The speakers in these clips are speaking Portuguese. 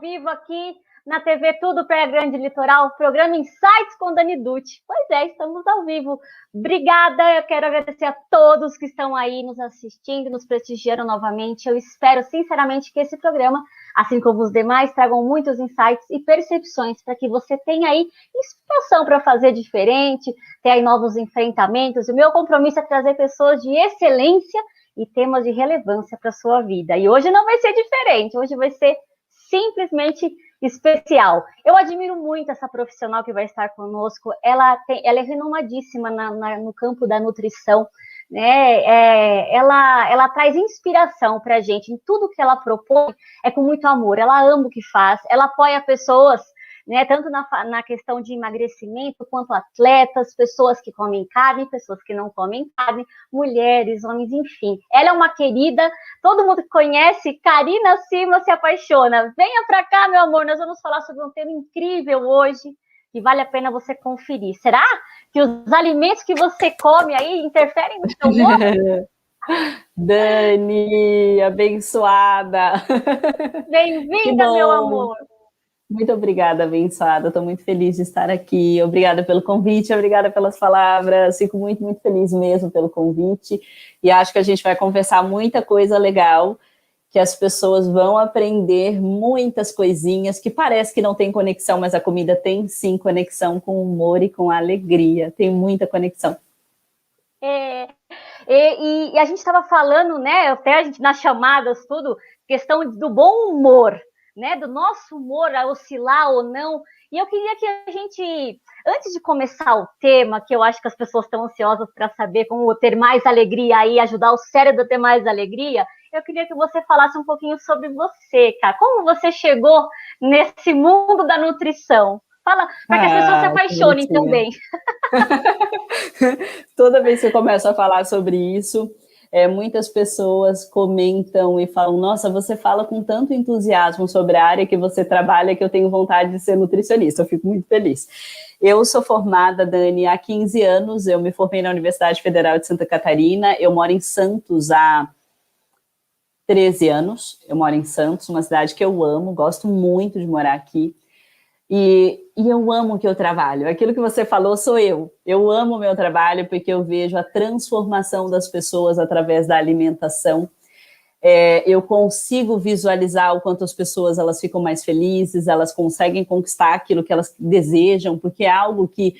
vivo aqui na TV Tudo Praia Grande Litoral, programa Insights com Dani Dutti. Pois é, estamos ao vivo. Obrigada, eu quero agradecer a todos que estão aí nos assistindo, nos prestigiaram novamente. Eu espero sinceramente que esse programa, assim como os demais, tragam muitos insights e percepções para que você tenha aí inspiração para fazer diferente, ter aí novos enfrentamentos. O meu compromisso é trazer pessoas de excelência e temas de relevância para a sua vida. E hoje não vai ser diferente, hoje vai ser simplesmente especial. Eu admiro muito essa profissional que vai estar conosco, ela é renomadíssima no campo da nutrição, né? Ela traz inspiração para a gente, em tudo que ela propõe, é com muito amor, ela ama o que faz, ela apoia pessoas, né, tanto na questão de emagrecimento, quanto atletas, pessoas que comem carne, pessoas que não comem carne, mulheres, homens, enfim. Ela é uma querida, todo mundo que conhece, Karina Cima se apaixona. Venha para cá, meu amor, nós vamos falar sobre um tema incrível hoje, que vale a pena você conferir. Será que os alimentos que você come aí interferem no seu humor? Dani, abençoada! Bem-vinda, meu amor! Muito obrigada, abençoada. Estou muito feliz de estar aqui. Obrigada pelo convite, obrigada pelas palavras. Fico muito, muito feliz mesmo pelo convite. E acho que a gente vai conversar muita coisa legal, que as pessoas vão aprender muitas coisinhas que parece que não tem conexão, mas a comida tem sim conexão com o humor e com a alegria. Tem muita conexão. E a gente estava falando, né, até a gente nas chamadas, tudo, questão do bom humor, né, do nosso humor a oscilar ou não. E eu queria que a gente, antes de começar o tema, que eu acho que as pessoas estão ansiosas para saber como ter mais alegria e ajudar o cérebro a ter mais alegria, eu queria que você falasse um pouquinho sobre você, cara. Como você chegou nesse mundo da nutrição? Fala, para que as pessoas se apaixonem também. Toda vez que eu começo a falar sobre isso, muitas pessoas comentam e falam: nossa, você fala com tanto entusiasmo sobre a área que você trabalha que eu tenho vontade de ser nutricionista. Eu fico muito feliz. Eu sou formada, Dani, há 15 anos, eu me formei na Universidade Federal de Santa Catarina, eu moro em Santos há 13 anos, eu moro em Santos, uma cidade que eu amo, gosto muito de morar aqui. E eu amo o que eu trabalho. Aquilo que você falou sou eu. Eu amo o meu trabalho porque eu vejo a transformação das pessoas através da alimentação. Eu consigo visualizar o quanto as pessoas elas ficam mais felizes, elas conseguem conquistar aquilo que elas desejam, porque é algo que,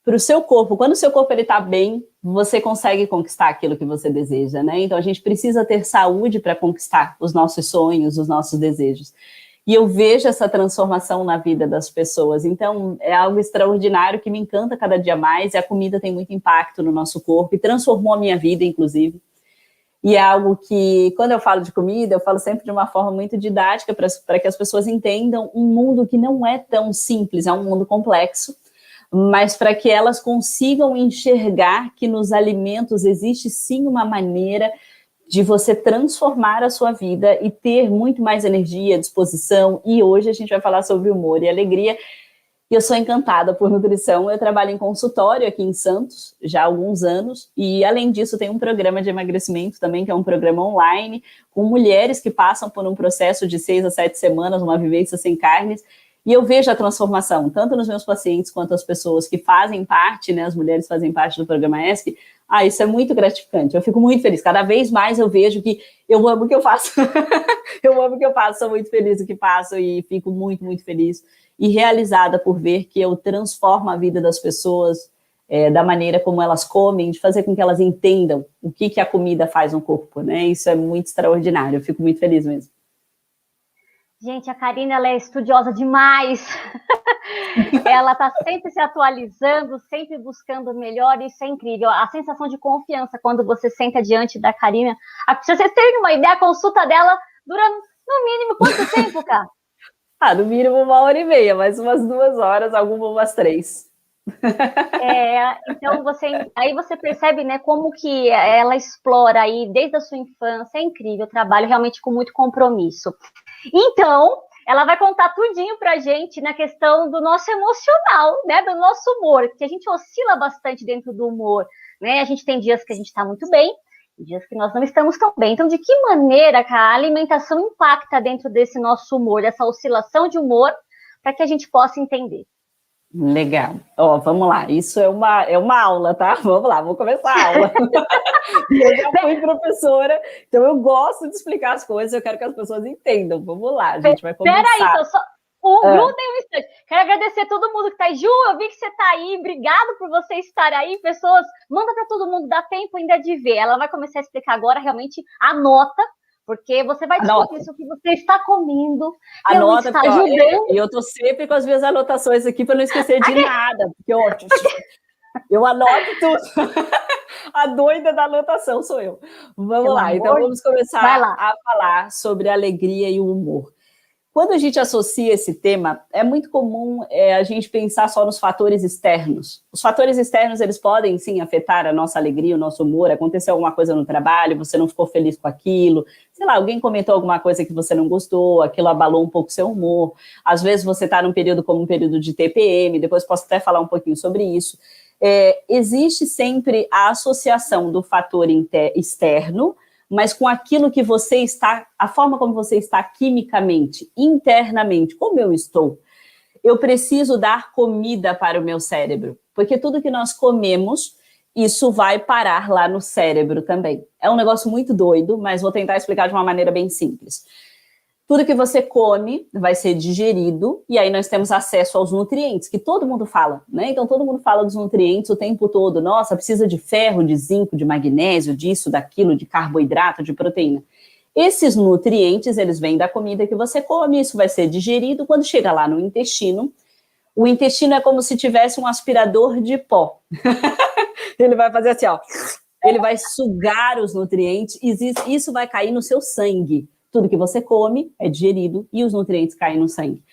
para o seu corpo, quando o seu corpo está bem, você consegue conquistar aquilo que você deseja, né? Então, a gente precisa ter saúde para conquistar os nossos sonhos, os nossos desejos. E eu vejo essa transformação na vida das pessoas. Então, é algo extraordinário que me encanta cada dia mais. E a comida tem muito impacto no nosso corpo e transformou a minha vida, inclusive. E é algo que, quando eu falo de comida, eu falo sempre de uma forma muito didática para que as pessoas entendam um mundo que não é tão simples, é um mundo complexo, mas para que elas consigam enxergar que nos alimentos existe sim uma maneira de você transformar a sua vida e ter muito mais energia, disposição. E hoje a gente vai falar sobre humor e alegria. E eu sou encantada por nutrição. Eu trabalho em consultório aqui em Santos já há alguns anos. E, além disso, tem um programa de emagrecimento também, que é um programa online, com mulheres que passam por um processo de 6 a 7 semanas, uma vivência sem carnes. E eu vejo a transformação, tanto nos meus pacientes quanto as pessoas que fazem parte, né, as mulheres fazem parte do programa ESC. Isso é muito gratificante, eu fico muito feliz. Cada vez mais eu vejo que eu amo o que eu faço. Eu amo o que eu faço, sou muito feliz no que faço e fico muito, muito feliz e realizada por ver que eu transformo a vida das pessoas da maneira como elas comem, de fazer com que elas entendam o que a comida faz no corpo, né? Isso é muito extraordinário, eu fico muito feliz mesmo. Gente, a Karina, ela é estudiosa demais. Ela está sempre se atualizando, sempre buscando o melhor, isso é incrível. A sensação de confiança quando você senta diante da Karina. Se vocês terem uma ideia, a consulta dela dura no mínimo quanto tempo, cara? No mínimo 1h30, mas umas 2 horas, algumas umas 3. Então aí você percebe, né, como que ela explora aí desde a sua infância, é incrível, trabalho realmente com muito compromisso. Então, ela vai contar tudinho pra gente na questão do nosso emocional, né, do nosso humor, que a gente oscila bastante dentro do humor, né, a gente tem dias que a gente tá muito bem, dias que nós não estamos tão bem. Então, de que maneira que a alimentação impacta dentro desse nosso humor, dessa oscilação de humor, para que a gente possa entender? Legal. Ó, vamos lá. Isso é uma aula, tá? Vamos lá, vou começar a aula. Eu já fui professora, então eu gosto de explicar as coisas, eu quero que as pessoas entendam. Vamos lá, a gente vai começar. Peraí, então só... Ju, tem um instante. Quero agradecer a todo mundo que está aí. Ju, eu vi que você está aí. Obrigado por você estar aí. Pessoas, manda para todo mundo, dá tempo ainda de ver. Ela vai começar a explicar agora, realmente, anota, porque você vai descobrir isso que você está comendo. Anota, está ajudando. E eu estou sempre com as minhas anotações aqui para não esquecer de nada, porque eu anoto tudo. A doida da anotação sou eu. Vamos lá, então vamos começar a falar sobre a alegria e o humor. Quando a gente associa esse tema, é muito comum a gente pensar só nos fatores externos. Os fatores externos, eles podem, sim, afetar a nossa alegria, o nosso humor. Aconteceu alguma coisa no trabalho, você não ficou feliz com aquilo. Sei lá, alguém comentou alguma coisa que você não gostou, aquilo abalou um pouco o seu humor. Às vezes você está num período como um período de TPM, depois posso até falar um pouquinho sobre isso. Existe sempre a associação do fator externo, mas com aquilo que você está, a forma como você está quimicamente, internamente, como eu estou. Eu preciso dar comida para o meu cérebro, porque tudo que nós comemos, isso vai parar lá no cérebro também. É um negócio muito doido, mas vou tentar explicar de uma maneira bem simples. Tudo que você come vai ser digerido, e aí nós temos acesso aos nutrientes, que todo mundo fala, né? Então todo mundo fala dos nutrientes o tempo todo. Nossa, precisa de ferro, de zinco, de magnésio, disso, daquilo, de carboidrato, de proteína. Esses nutrientes, eles vêm da comida que você come, isso vai ser digerido. Quando chega lá no intestino, o intestino é como se tivesse um aspirador de pó. Ele vai fazer assim, ó. Ele vai sugar os nutrientes, e isso vai cair no seu sangue. Tudo que você come é digerido e os nutrientes caem no sangue.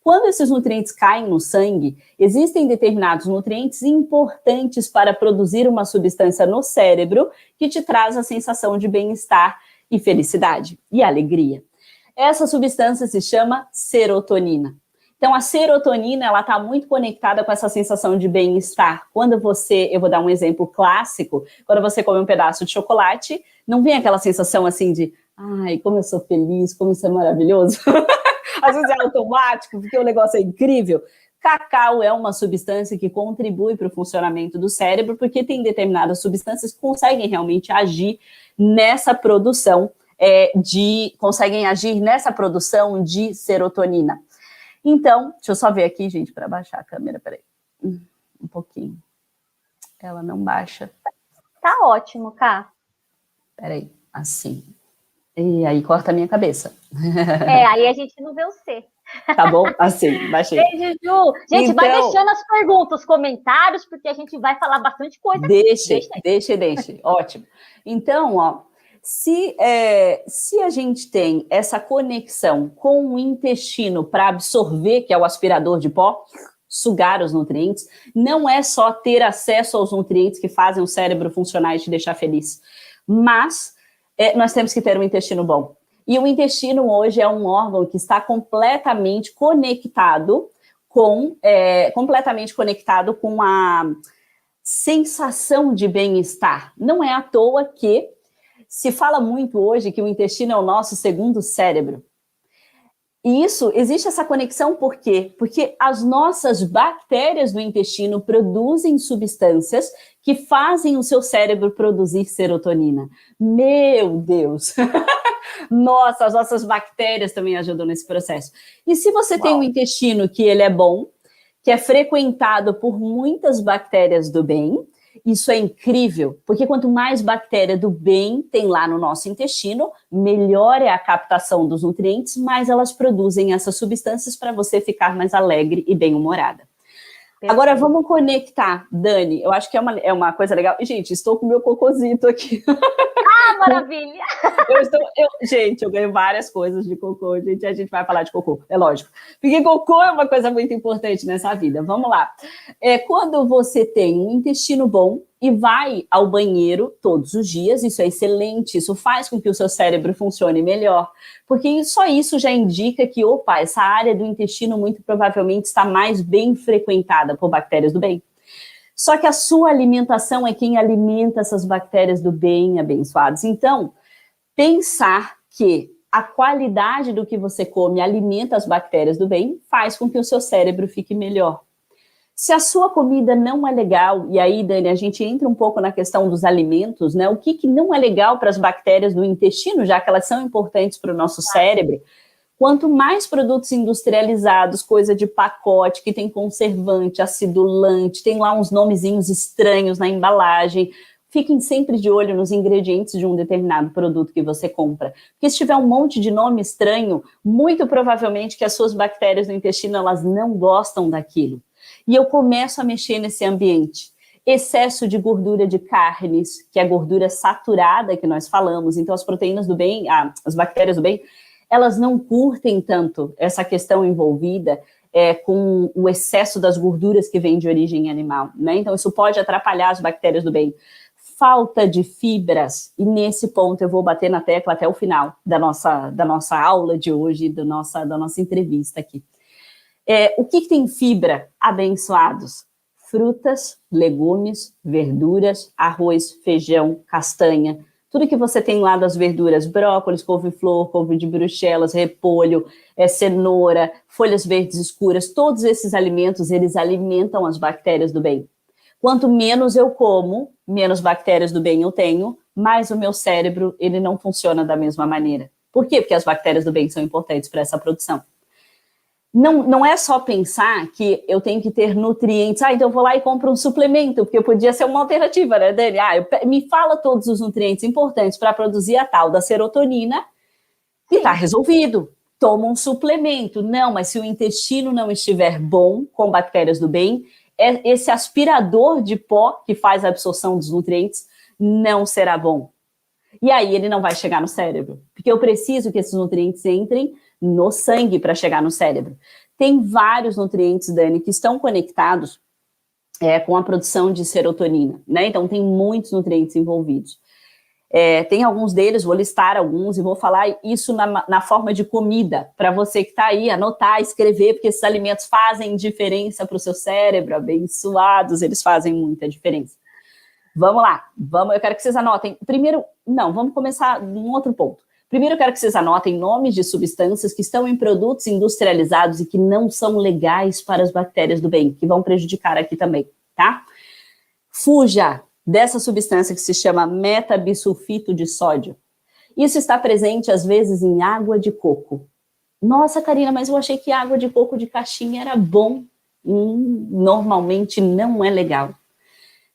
Quando esses nutrientes caem no sangue, existem determinados nutrientes importantes para produzir uma substância no cérebro que te traz a sensação de bem-estar e felicidade e alegria. Essa substância se chama serotonina. Então, a serotonina, ela está muito conectada com essa sensação de bem-estar. Quando eu vou dar um exemplo clássico, quando você come um pedaço de chocolate, não vem aquela sensação assim de ai, como eu sou feliz, como isso é maravilhoso. Às vezes é automático, porque o negócio é incrível. Cacau é uma substância que contribui para o funcionamento do cérebro, porque tem determinadas substâncias que conseguem realmente agir nessa produção de serotonina. Então, deixa eu só ver aqui, gente, para baixar a câmera, peraí. Um pouquinho. Ela não baixa. Tá ótimo, Ká. Peraí, assim. E aí corta a minha cabeça. Aí a gente não vê o C. Tá bom? Assim, baixei. Beijo, Ju. Gente, então, vai deixando as perguntas, os comentários, porque a gente vai falar bastante coisa. Deixe. Ótimo. Então, ó, se a gente tem essa conexão com o intestino para absorver, que é o aspirador de pó, sugar os nutrientes, não é só ter acesso aos nutrientes que fazem o cérebro funcionar e te deixar feliz, mas nós temos que ter um intestino bom. E o intestino hoje é um órgão que está completamente conectado com a sensação de bem-estar. Não é à toa que se fala muito hoje que o intestino é o nosso segundo cérebro. E existe essa conexão por quê? Porque as nossas bactérias do intestino produzem substâncias que fazem o seu cérebro produzir serotonina. Meu Deus! Nossa, as nossas bactérias também ajudam nesse processo. E se você tem um intestino que ele é bom, que é frequentado por muitas bactérias do bem, isso é incrível, porque quanto mais bactéria do bem tem lá no nosso intestino, melhor é a captação dos nutrientes, mais elas produzem essas substâncias para você ficar mais alegre e bem-humorada. Agora vamos conectar, Dani, eu acho que é uma coisa legal. E, gente, estou com o meu cocôzito aqui. Ah, maravilha! Gente, eu ganho várias coisas de cocô, a gente vai falar de cocô, é lógico. Porque cocô é uma coisa muito importante nessa vida. Vamos lá. Quando você tem um intestino bom e vai ao banheiro todos os dias, isso é excelente, isso faz com que o seu cérebro funcione melhor, porque só isso já indica que, essa área do intestino muito provavelmente está mais bem frequentada por bactérias do bem. Só que a sua alimentação é quem alimenta essas bactérias do bem, abençoados. Então, pensar que a qualidade do que você come alimenta as bactérias do bem faz com que o seu cérebro fique melhor. Se a sua comida não é legal, e aí, Dani, a gente entra um pouco na questão dos alimentos, né? O que não é legal para as bactérias do intestino, já que elas são importantes para o nosso cérebro. Quanto mais produtos industrializados, coisa de pacote, que tem conservante, acidulante, tem lá uns nomezinhos estranhos na embalagem, fiquem sempre de olho nos ingredientes de um determinado produto que você compra. Porque se tiver um monte de nome estranho, muito provavelmente que as suas bactérias do intestino, elas não gostam daquilo. E eu começo a mexer nesse ambiente. Excesso de gordura de carnes, que é a gordura saturada que nós falamos. Então, as proteínas do bem, as bactérias do bem, elas não curtem tanto essa questão envolvida com o excesso das gorduras que vem de origem animal, né? Então, isso pode atrapalhar as bactérias do bem. Falta de fibras, e nesse ponto eu vou bater na tecla até o final da nossa aula de hoje, da nossa entrevista aqui. O que tem fibra, abençoados? Frutas, legumes, verduras, arroz, feijão, castanha, tudo que você tem lá das verduras, brócolis, couve-flor, couve de bruxelas, repolho, cenoura, folhas verdes escuras, todos esses alimentos, eles alimentam as bactérias do bem. Quanto menos eu como, menos bactérias do bem eu tenho, mais o meu cérebro, ele não funciona da mesma maneira. Por quê? Porque as bactérias do bem são importantes para essa produção. Não é só pensar que eu tenho que ter nutrientes. Então eu vou lá e compro um suplemento, porque podia ser uma alternativa, né, Dani? Me fala todos os nutrientes importantes para produzir a tal da serotonina e está resolvido. Toma um suplemento. Não, mas se o intestino não estiver bom, com bactérias do bem, esse aspirador de pó que faz a absorção dos nutrientes não será bom. E aí ele não vai chegar no cérebro, porque eu preciso que esses nutrientes entrem no sangue para chegar no cérebro. Tem vários nutrientes, Dani, que estão conectados com a produção de serotonina, né? Então tem muitos nutrientes envolvidos. Tem alguns deles, vou listar alguns e vou falar isso na forma de comida, para você que está aí, anotar, escrever, porque esses alimentos fazem diferença para o seu cérebro, abençoados, eles fazem muita diferença. Vamos lá, eu quero que vocês anotem. Vamos começar num outro ponto. Primeiro, eu quero que vocês anotem nomes de substâncias que estão em produtos industrializados e que não são legais para as bactérias do bem, que vão prejudicar aqui também, tá? Fuja dessa substância que se chama metabisulfito de sódio. Isso está presente, às vezes, em água de coco. Nossa, Karina, mas eu achei que água de coco de caixinha era bom. Normalmente não é legal.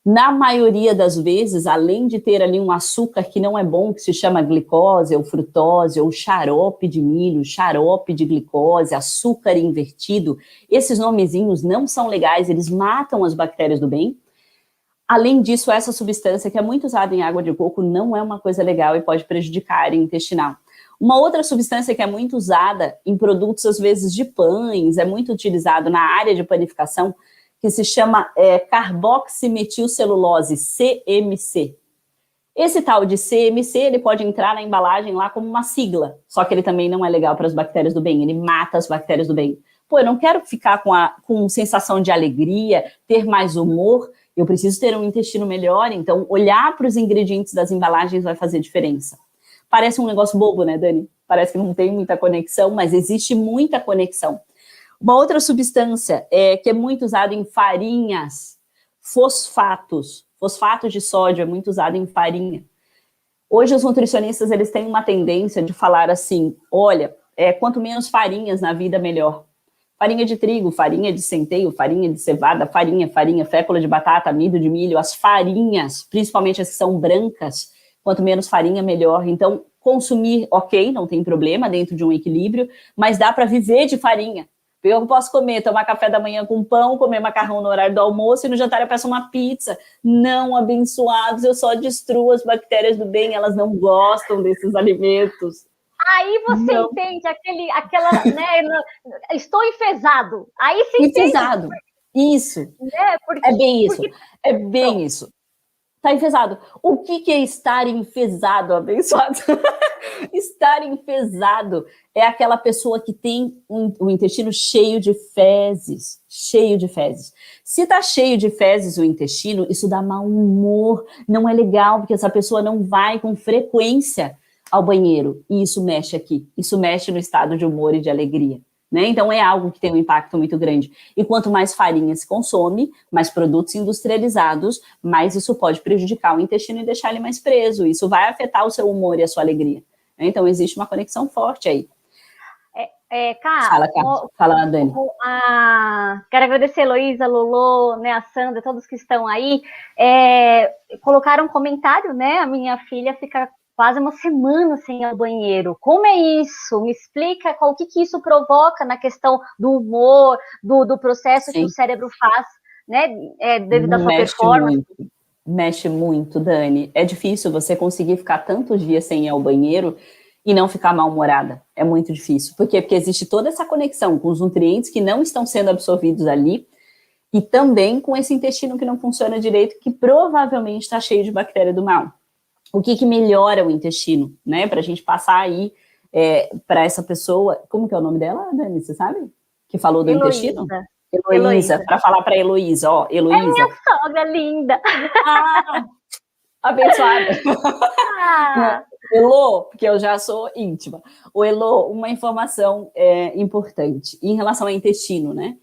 Na maioria das vezes, além de ter ali um açúcar que não é bom, que se chama glicose ou frutose, ou xarope de milho, xarope de glicose, açúcar invertido, esses nomezinhos não são legais, eles matam as bactérias do bem. Além disso, essa substância que é muito usada em água de coco não é uma coisa legal e pode prejudicar a área intestinal. Uma outra substância que é muito usada em produtos, às vezes, de pães, é muito utilizado na área de panificação, que se chama carboximetilcelulose, CMC. Esse tal de CMC, ele pode entrar na embalagem lá como uma sigla, só que ele também não é legal para as bactérias do bem, ele mata as bactérias do bem. Eu não quero ficar com sensação de alegria, ter mais humor, eu preciso ter um intestino melhor, então olhar para os ingredientes das embalagens vai fazer diferença. Parece um negócio bobo, né, Dani? Parece que não tem muita conexão, mas existe muita conexão. Uma outra substância que é muito usada em farinhas, fosfatos. Fosfato de sódio é muito usado em farinha. Hoje os nutricionistas eles têm uma tendência de falar assim, olha, quanto menos farinhas na vida, melhor. Farinha de trigo, farinha de centeio, farinha de cevada, farinha, fécula de batata, amido de milho, as farinhas, principalmente as que são brancas, quanto menos farinha, melhor. Então, consumir, ok, não tem problema, dentro de um equilíbrio, mas dá para viver de farinha. Eu posso tomar café da manhã com pão, comer macarrão no horário do almoço e no jantar eu peço uma pizza. Não, abençoados, eu só destruo as bactérias do bem, elas não gostam desses alimentos. Aí você entende aquela, né, estou enfesado. Aí você enfesado. Entende. Isso. É bem isso. É bem isso. Tá enfesado. O que é estar enfesado, abençoado? Estar enfesado é aquela pessoa que tem o intestino cheio de fezes, cheio de fezes. Se tá cheio de fezes o intestino, isso dá mau humor, não é legal, porque essa pessoa não vai com frequência ao banheiro, e isso mexe aqui, isso mexe no estado de humor e de alegria. Né? Então é algo que tem um impacto muito grande. E quanto mais farinha se consome, mais produtos industrializados, mais isso pode prejudicar o intestino e deixar ele mais preso. Isso vai afetar o seu humor e a sua alegria. Né? Então existe uma conexão forte aí. Fala, Dani. Quero agradecer a Heloísa, Lolo, né, a Sandra, todos que estão aí. Colocaram um comentário, né? A minha filha fica quase uma semana sem ir ao banheiro. Como é isso? Me explica o que isso provoca na questão do humor, do processo que o cérebro faz, né? Devido à sua performance. Mexe muito, Dani. É difícil você conseguir ficar tantos dias sem ir ao banheiro e não ficar mal-humorada. É muito difícil. Por quê? Porque existe toda essa conexão com os nutrientes que não estão sendo absorvidos ali e também com esse intestino que não funciona direito, que provavelmente está cheio de bactéria do mal. O que melhora o intestino, né? Para a gente passar aí para essa pessoa. Como que é o nome dela, Dani? Você sabe? Que falou do intestino? Heloísa. Para falar para Heloísa, ó. Heloísa. É minha sogra linda. Abençoada. Elô, porque eu já sou íntima. O Elô, uma informação importante em relação ao intestino, né?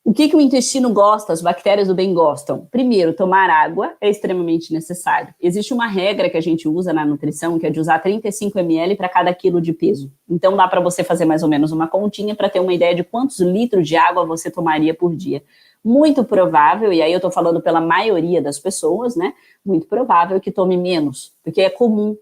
O que o intestino gosta, as bactérias do bem gostam? Primeiro, tomar água é extremamente necessário. Existe uma regra que a gente usa na nutrição, que é de usar 35 ml para cada quilo de peso. Então, dá para você fazer mais ou menos uma continha para ter uma ideia de quantos litros de água você tomaria por dia. Muito provável, e aí eu estou falando pela maioria das pessoas, né? Muito provável que tome menos, porque é comum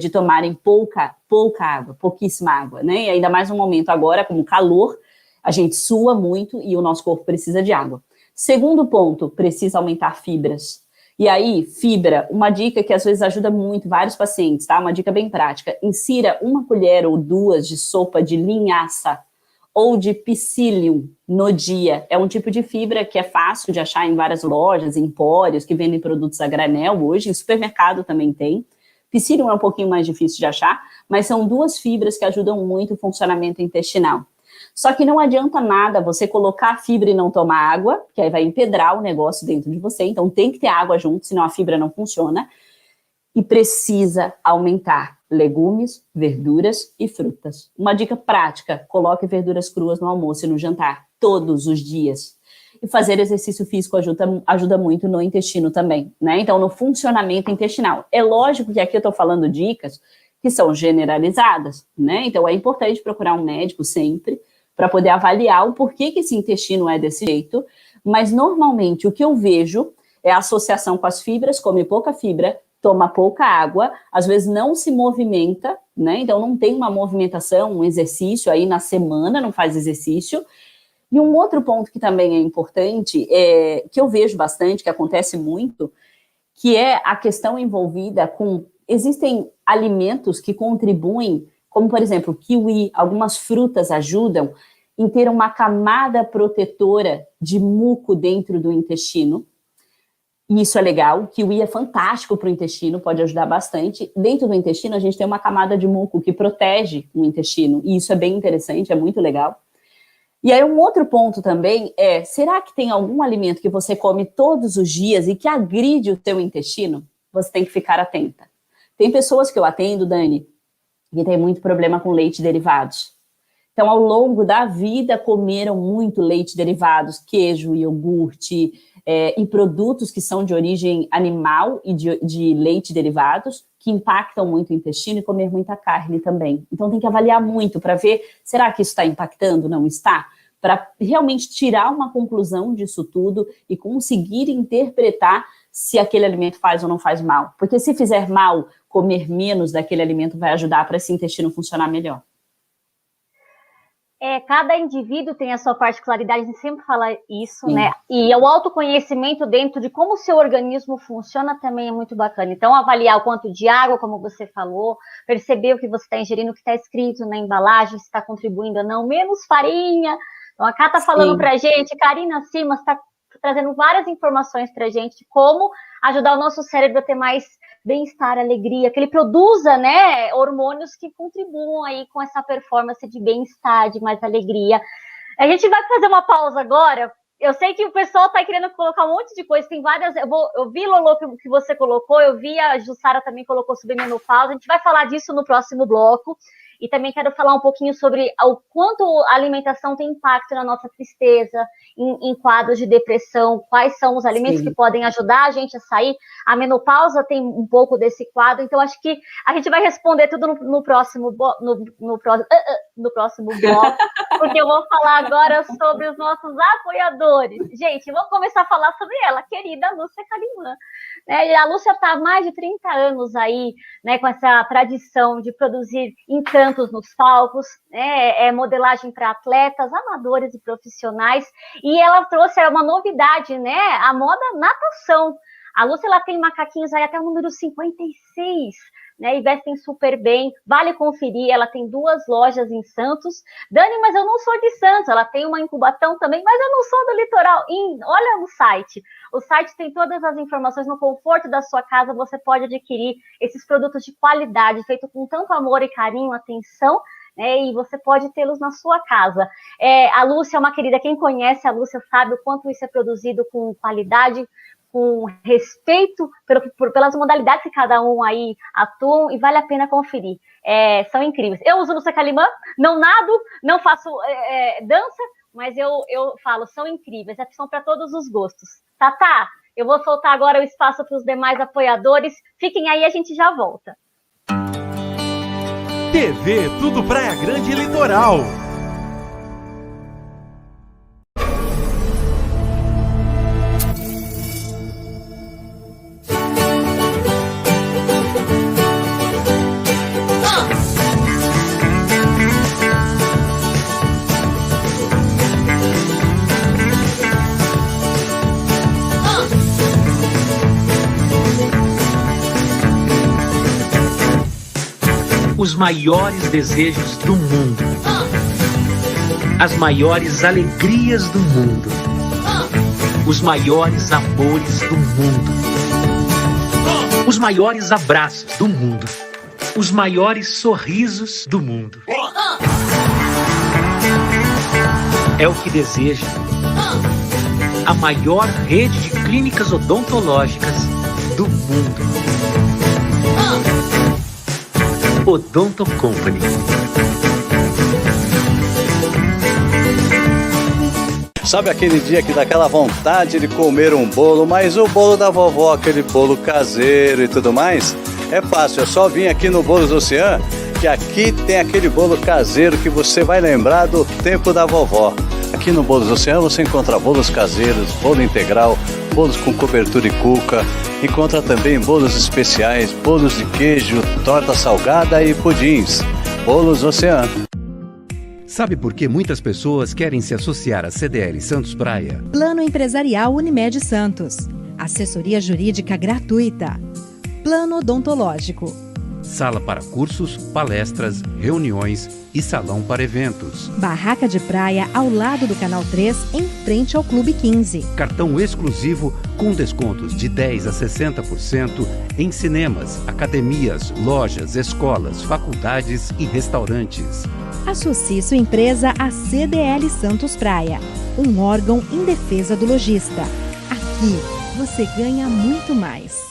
de tomarem pouca água, pouquíssima água, né? E ainda mais no momento agora, como calor, a gente sua muito e o nosso corpo precisa de água. Segundo ponto, precisa aumentar fibras. E aí, fibra, uma dica que às vezes ajuda muito vários pacientes, tá? Uma dica bem prática. Insira 1 colher ou 2 de sopa de linhaça ou de psyllium no dia. É um tipo de fibra que é fácil de achar em várias lojas, empórios, que vendem produtos a granel hoje, em supermercado também tem. Psyllium é um pouquinho mais difícil de achar, mas são 2 fibras que ajudam muito o funcionamento intestinal. Só que não adianta nada você colocar a fibra e não tomar água, que aí vai empedrar o negócio dentro de você, então tem que ter água junto, senão a fibra não funciona. E precisa aumentar legumes, verduras e frutas. Uma dica prática, coloque verduras cruas no almoço e no jantar, todos os dias. E fazer exercício físico ajuda muito no intestino também, né? Então, no funcionamento intestinal. É lógico que aqui eu estou falando dicas que são generalizadas, né? Então, é importante procurar um médico sempre, para poder avaliar o porquê que esse intestino é desse jeito, mas normalmente o que eu vejo é a associação com as fibras, come pouca fibra, toma pouca água, às vezes não se movimenta, né? Então não tem uma movimentação, um exercício aí na semana, não faz exercício. E um outro ponto que também é importante, que eu vejo bastante, que acontece muito, que é a questão envolvida com... Existem alimentos que contribuem, como, por exemplo, o kiwi, algumas frutas ajudam em ter uma camada protetora de muco dentro do intestino. E isso é legal. O kiwi é fantástico para o intestino, pode ajudar bastante. Dentro do intestino, a gente tem uma camada de muco que protege o intestino. E isso é bem interessante, é muito legal. E aí, um outro ponto também será que tem algum alimento que você come todos os dias e que agride o teu intestino? Você tem que ficar atenta. Tem pessoas que eu atendo, Dani, que tem muito problema com leite derivados. Então, ao longo da vida, comeram muito leite derivados, queijo, iogurte, e produtos que são de origem animal e de leite derivados, que impactam muito o intestino, e comer muita carne também. Então, tem que avaliar muito para ver, será que isso está impactando? Não está? Para realmente tirar uma conclusão disso tudo e conseguir interpretar se aquele alimento faz ou não faz mal. Porque se fizer mal, comer menos daquele alimento vai ajudar para esse intestino funcionar melhor. Cada indivíduo tem a sua particularidade, a gente sempre fala isso, né? E o autoconhecimento dentro de como o seu organismo funciona também é muito bacana. Então, avaliar o quanto de água, como você falou, perceber o que você está ingerindo, o que está escrito na embalagem, se está contribuindo ou não, menos farinha. Então, a Cá está falando para a gente, Karina Simas está trazendo várias informações para a gente de como ajudar o nosso cérebro a ter mais bem-estar, alegria, que ele produza, né, hormônios que contribuam aí com essa performance de bem-estar, de mais alegria. A gente vai fazer uma pausa agora. Eu sei que o pessoal está querendo colocar um monte de coisa, tem várias. Eu vi, Lolo, que você colocou, eu vi a Jussara também colocou sobre menopausa. A gente vai falar disso no próximo bloco. E também quero falar um pouquinho sobre o quanto a alimentação tem impacto na nossa tristeza, em quadros de depressão, quais são os alimentos que podem ajudar a gente a sair. A menopausa tem um pouco desse quadro, então acho que a gente vai responder tudo no próximo bloco, porque eu vou falar agora sobre os nossos apoiadores. Gente, vamos começar a falar sobre ela, querida Lúcia Calimã. A Lúcia está há mais de 30 anos aí, né, com essa tradição de produzir encantos nos palcos, modelagem para atletas, amadores e profissionais, e ela trouxe uma novidade, né, a moda natação. A Lúcia, ela tem macaquinhos aí até o número 56, né, e vestem super bem, vale conferir, ela tem 2 lojas em Santos. Dani, mas eu não sou de Santos, ela tem uma em Cubatão também, mas eu não sou do litoral. Olha no site, o site tem todas as informações, no conforto da sua casa você pode adquirir esses produtos de qualidade, feito com tanto amor e carinho, atenção, e você pode tê-los na sua casa. A Lúcia é uma querida, quem conhece a Lúcia sabe o quanto isso é produzido com qualidade, com respeito pelas modalidades que cada um aí atuam, e vale a pena conferir. São incríveis. Eu uso Lúcia Calimã, não nado, não faço dança, mas eu falo, são incríveis, são para todos os gostos. Tatá, eu vou soltar agora o espaço para os demais apoiadores. Fiquem aí, a gente já volta. TV Tudo Praia Grande Litoral. Os maiores desejos do mundo, as maiores alegrias do mundo, os maiores amores do mundo, os maiores abraços do mundo, os maiores sorrisos do mundo. É o que deseja a maior rede de clínicas odontológicas do mundo. Odonto Company. Sabe aquele dia que dá aquela vontade de comer um bolo, mas o bolo da vovó, aquele bolo caseiro e tudo mais? É fácil, é só vir aqui no Bolos Ocean, que aqui tem aquele bolo caseiro que você vai lembrar do tempo da vovó. Aqui no Bolos Ocean você encontra bolos caseiros, bolo integral, bolos com cobertura e cuca, encontra também bolos especiais, bolos de queijo, torta salgada e pudins. Bolos Ocean. Sabe por que muitas pessoas querem se associar à CDL Santos Praia? Plano Empresarial Unimed Santos. Assessoria Jurídica gratuita. Plano Odontológico. Sala para cursos, palestras, reuniões e salão para eventos. Barraca de praia ao lado do Canal 3, em frente ao Clube 15. Cartão exclusivo com descontos de 10% a 60% em cinemas, academias, lojas, escolas, faculdades e restaurantes. Associe sua empresa à CDL Santos Praia, um órgão em defesa do lojista. Aqui você ganha muito mais.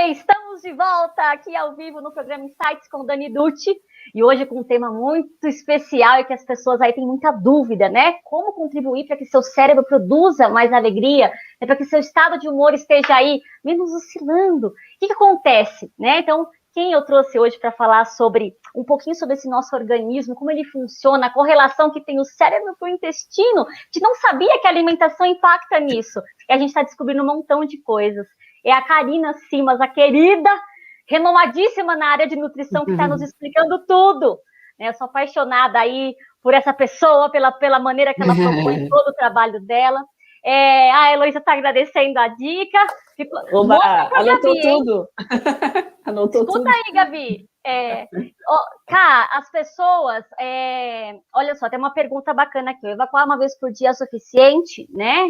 Estamos de volta aqui ao vivo no programa Insights com Dani Dutti, e hoje com um tema muito especial e que as pessoas aí têm muita dúvida, né? Como contribuir para que seu cérebro produza mais alegria, para que seu estado de humor esteja aí menos oscilando. O que acontece, né? Então, quem eu trouxe hoje para falar sobre um pouquinho sobre esse nosso organismo, como ele funciona, a correlação que tem o cérebro com o intestino, a gente não sabia que a alimentação impacta nisso, e a gente está descobrindo um montão de coisas. É a Karina Simas, a querida, renomadíssima na área de nutrição, que está nos explicando tudo. Eu sou apaixonada aí por essa pessoa, pela maneira que ela propõe todo o trabalho dela. A Heloísa está agradecendo a dica. Oba, anotou Gabi, tudo. Anotou Escuta tudo. aí, Gabi. Cá, as pessoas, olha só, tem uma pergunta bacana aqui. Evacuar uma vez por dia é suficiente, né?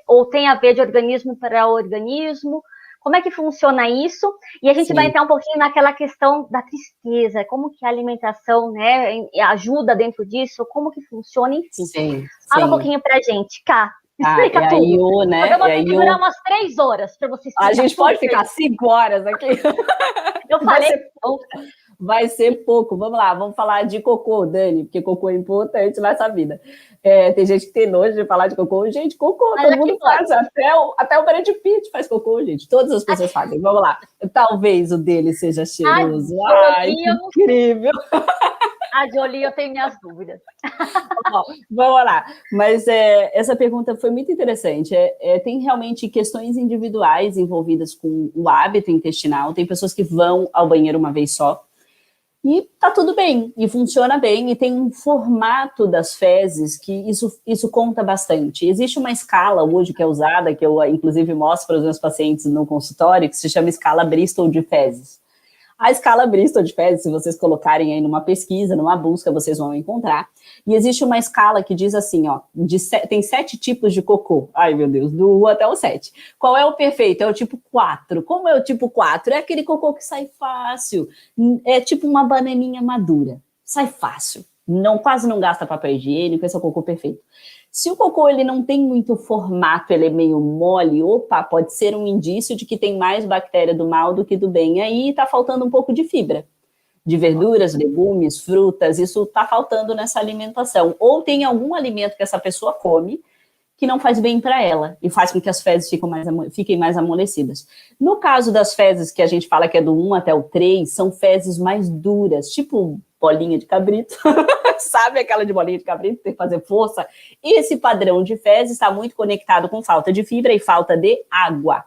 Ou tem a ver de organismo para organismo? Como é que funciona isso? E a gente vai entrar um pouquinho naquela questão da tristeza, como que a alimentação, né, ajuda dentro disso, como que funciona, enfim. Fala um pouquinho pra gente, Cá. Explica tudo. IO, né? Eu vou durar umas 3 horas para você explicar. A gente pode ficar 5 horas aqui. Eu falei. Vai ser pouco. Vamos lá, vamos falar de cocô, Dani, porque cocô é importante nessa vida. Tem gente que tem nojo de falar de cocô. Gente, cocô, mas todo mundo faz. Até o Brad Pitt faz cocô, gente. Todas as pessoas fazem. Vamos lá. Talvez o dele seja cheiroso. Ai, que incrível. A Jolie, eu tenho minhas dúvidas. Bom, vamos lá. Mas essa pergunta foi muito interessante. Tem realmente questões individuais envolvidas com o hábito intestinal. Tem pessoas que vão ao banheiro uma vez só. E tá tudo bem, e funciona bem, e tem um formato das fezes que isso conta bastante. Existe uma escala hoje que é usada, que eu inclusive mostro para os meus pacientes no consultório, que se chama escala Bristol de fezes. A escala Bristol de fezes, se vocês colocarem aí numa pesquisa, numa busca, vocês vão encontrar. E existe uma escala que diz assim, ó, tem 7 tipos de cocô. Ai, meu Deus, do 1 até o 7. Qual é o perfeito? É o tipo 4. Como é o tipo 4? É aquele cocô que sai fácil. É tipo uma bananinha madura. Sai fácil. Quase não gasta papel higiênico, esse é o cocô perfeito. Se o cocô ele não tem muito formato, ele é meio mole, pode ser um indício de que tem mais bactéria do mal do que do bem. Aí está faltando um pouco de fibra, de verduras, legumes, frutas, isso está faltando nessa alimentação. Ou tem algum alimento que essa pessoa come que não faz bem para ela e faz com que as fezes fiquem mais amolecidas. No caso das fezes que a gente fala que é do 1 até o 3, são fezes mais duras, tipo bolinha de cabrito, sabe aquela de bolinha de cabrito, tem que fazer força? Esse padrão de fezes está muito conectado com falta de fibra e falta de água.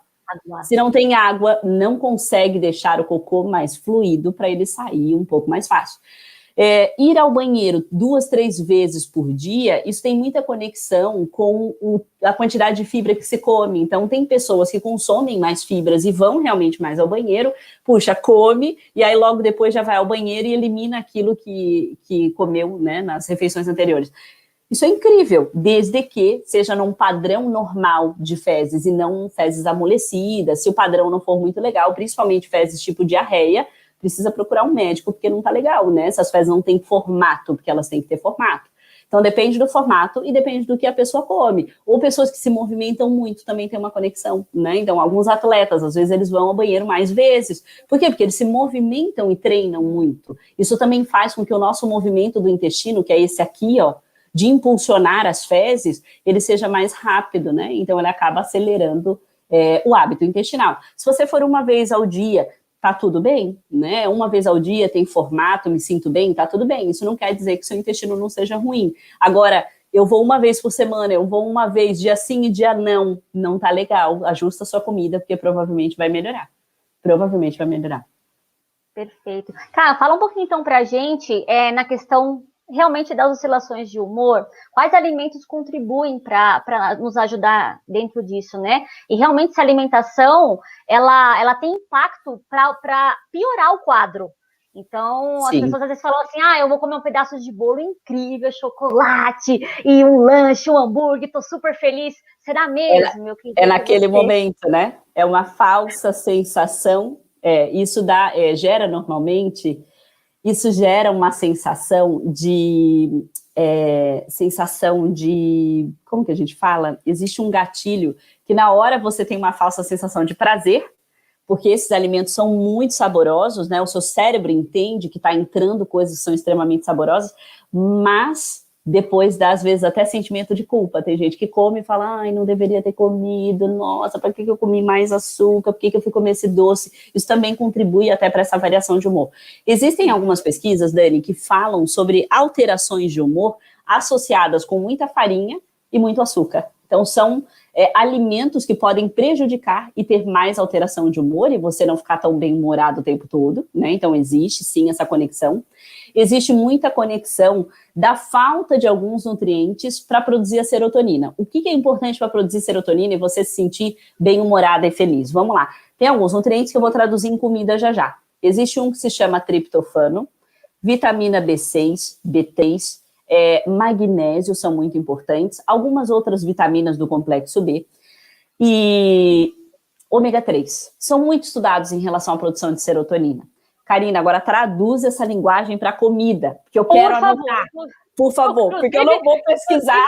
Se não tem água, não consegue deixar o cocô mais fluido para ele sair um pouco mais fácil. Ir ao banheiro 2, 3 vezes por dia, isso tem muita conexão com a quantidade de fibra que se come. Então, tem pessoas que consomem mais fibras e vão realmente mais ao banheiro, come, e aí logo depois já vai ao banheiro e elimina aquilo que comeu, né, nas refeições anteriores. Isso é incrível, desde que seja num padrão normal de fezes e não fezes amolecidas. Se o padrão não for muito legal, principalmente fezes tipo diarreia, precisa procurar um médico, porque não tá legal, né? Essas fezes não têm formato, porque elas têm que ter formato. Então, depende do formato e depende do que a pessoa come. Ou pessoas que se movimentam muito também tem uma conexão, né? Então, alguns atletas, às vezes, eles vão ao banheiro mais vezes. Por quê? Porque eles se movimentam e treinam muito. Isso também faz com que o nosso movimento do intestino, que é esse aqui, ó, de impulsionar as fezes, ele seja mais rápido, né? Então, ele acaba acelerando o hábito intestinal. Se você for uma vez ao dia, tá tudo bem, né? Uma vez ao dia tem formato, me sinto bem, tá tudo bem. Isso não quer dizer que seu intestino não seja ruim. Agora, eu vou uma vez por semana, eu vou uma vez, dia sim e dia não tá legal. Ajusta a sua comida, porque provavelmente vai melhorar. Provavelmente vai melhorar. Perfeito. Cara, fala um pouquinho então pra gente, na questão realmente das oscilações de humor, quais alimentos contribuem para nos ajudar dentro disso, né? E realmente essa alimentação, ela tem impacto para piorar o quadro. Então, Sim. As pessoas às vezes falam assim, eu vou comer um pedaço de bolo incrível, chocolate, e um lanche, um hambúrguer, tô super feliz. Será mesmo, meu querido? É naquele momento, né? É uma falsa sensação, isso gera normalmente... Isso gera uma sensação de, como que a gente fala? Existe um gatilho que na hora você tem uma falsa sensação de prazer, porque esses alimentos são muito saborosos, né? O seu cérebro entende que está entrando coisas que são extremamente saborosas, mas depois dá, às vezes, até sentimento de culpa. Tem gente que come e fala, não deveria ter comido, nossa, por que eu comi mais açúcar, por que eu fui comer esse doce? Isso também contribui até para essa variação de humor. Existem algumas pesquisas, Dani, que falam sobre alterações de humor associadas com muita farinha e muito açúcar. Então, são alimentos que podem prejudicar e ter mais alteração de humor e você não ficar tão bem-humorado o tempo todo, né? Então, existe, sim, essa conexão. existe muita conexão da falta de alguns nutrientes para produzir a serotonina. O que é importante para produzir serotonina e você se sentir bem-humorada e feliz? Vamos lá. Tem alguns nutrientes que eu vou traduzir em comida já já. Existe um que se chama triptofano, vitamina B6, B3, magnésio são muito importantes, algumas outras vitaminas do complexo B e ômega 3. São muito estudados em relação à produção de serotonina. Karina, agora traduz essa linguagem para comida, porque eu quero anotar. Por favor, porque eu não vou pesquisar.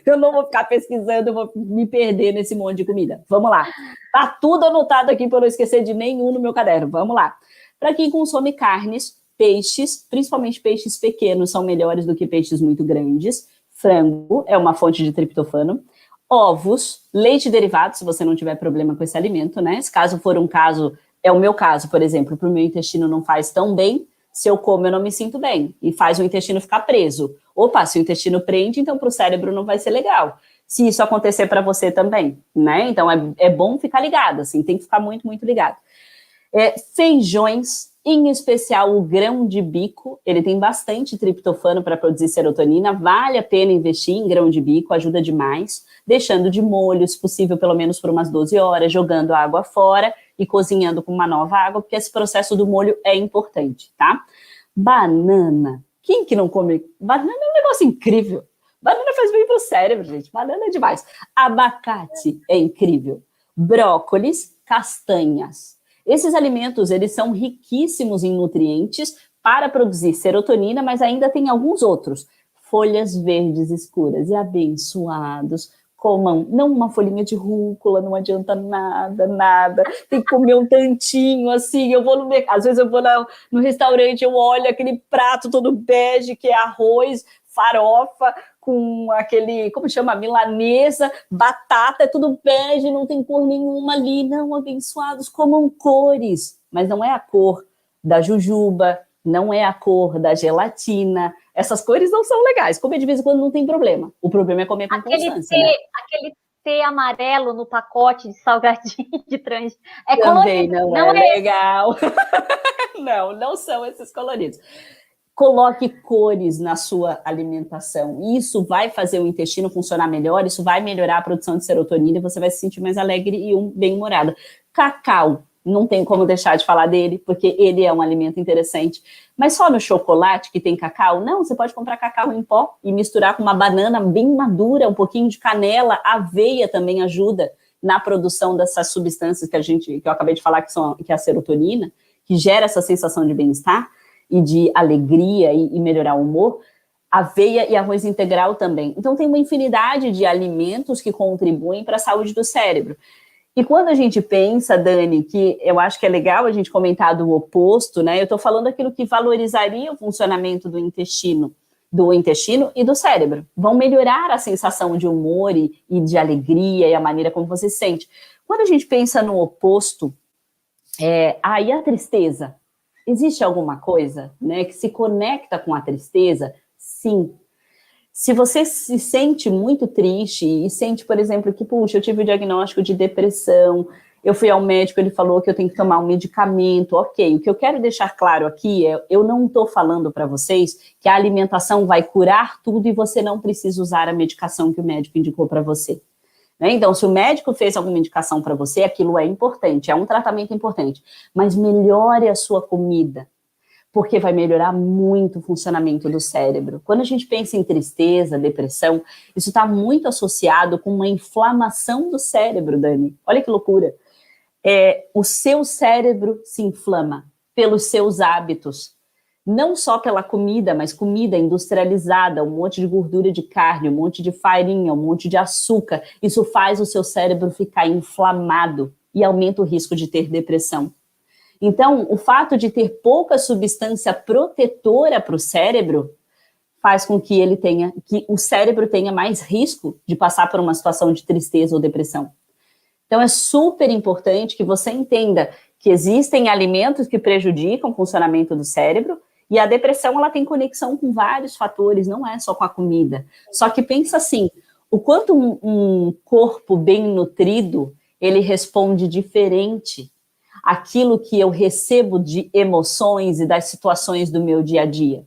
Eu não vou ficar pesquisando, eu vou me perder nesse monte de comida. Vamos lá. Tá tudo anotado aqui para eu não esquecer de nenhum no meu caderno. Vamos lá. Para quem consome carnes, peixes, principalmente peixes pequenos, são melhores do que peixes muito grandes. Frango é uma fonte de triptofano. Ovos, leite derivado, se você não tiver problema com esse alimento, né? Se caso for um caso, é o meu caso, por exemplo, para o meu intestino não faz tão bem, se eu como eu não me sinto bem, e faz o intestino ficar preso. Opa, se o intestino prende, então para o cérebro não vai ser legal. Se isso acontecer para você também, né? Então é bom ficar ligado, assim, tem que ficar muito, muito ligado. Feijões, em especial o grão de bico, ele tem bastante triptofano para produzir serotonina, vale a pena investir em grão de bico, ajuda demais, deixando de molho, se possível, pelo menos por umas 12 horas, jogando a água fora e cozinhando com uma nova água, porque esse processo do molho é importante, tá? Banana, quem que não come? Banana é um negócio incrível, banana faz bem pro cérebro, gente, banana é demais. Abacate é incrível, brócolis, castanhas. Esses alimentos, eles são riquíssimos em nutrientes para produzir serotonina, mas ainda tem alguns outros. Folhas verdes escuras e abençoados. Comam, não uma folhinha de rúcula, não adianta nada. Tem que comer um tantinho, assim. Eu vou às vezes eu vou no restaurante, eu olho aquele prato todo bege, que é arroz, farofa, com aquele, como chama, milanesa, batata, é tudo bege, não tem cor nenhuma ali. Não, abençoados, comam cores, mas não é a cor da jujuba, não é a cor da gelatina. Essas cores não são legais. Comer de vez em quando não tem problema. O problema é comer com constância, né? Aquele T amarelo no pacote de salgadinho de trans. Também colorido, não é legal. Não são esses coloridos. Coloque cores na sua alimentação. Isso vai fazer o intestino funcionar melhor, isso vai melhorar a produção de serotonina e você vai se sentir mais alegre e bem-humorada. Cacau, não tem como deixar de falar dele, porque ele é um alimento interessante. Mas só no chocolate que tem cacau? Não, você pode comprar cacau em pó e misturar com uma banana bem madura, um pouquinho de canela, aveia também ajuda na produção dessas substâncias que eu acabei de falar, que é a serotonina, que gera essa sensação de bem-estar e de alegria e melhorar o humor, aveia e arroz integral também. Então tem uma infinidade de alimentos que contribuem para a saúde do cérebro. E quando a gente pensa, Dani, que eu acho que é legal a gente comentar do oposto, né? Eu estou falando aquilo que valorizaria o funcionamento do intestino e do cérebro. Vão melhorar a sensação de humor e de alegria e a maneira como você se sente. Quando a gente pensa no oposto, e a tristeza? Existe alguma coisa, né, que se conecta com a tristeza? Sim. Se você se sente muito triste e sente, por exemplo, que, puxa, eu tive o diagnóstico de depressão, eu fui ao médico, ele falou que eu tenho que tomar um medicamento, ok. O que eu quero deixar claro aqui eu não estou falando para vocês que a alimentação vai curar tudo e você não precisa usar a medicação que o médico indicou para você. Né? Então, se o médico fez alguma indicação para você, aquilo é importante, é um tratamento importante, mas melhore a sua comida, porque vai melhorar muito o funcionamento do cérebro. Quando a gente pensa em tristeza, depressão, isso está muito associado com uma inflamação do cérebro, Dani. Olha que loucura. O seu cérebro se inflama pelos seus hábitos, não só pela comida, mas comida industrializada, um monte de gordura de carne, um monte de farinha, um monte de açúcar. Isso faz o seu cérebro ficar inflamado e aumenta o risco de ter depressão. Então, o fato de ter pouca substância protetora para o cérebro faz com que o cérebro tenha mais risco de passar por uma situação de tristeza ou depressão. Então, é super importante que você entenda que existem alimentos que prejudicam o funcionamento do cérebro e a depressão, ela tem conexão com vários fatores, não é só com a comida. Só que pensa assim, o quanto um corpo bem nutrido, ele responde diferente aquilo que eu recebo de emoções e das situações do meu dia a dia.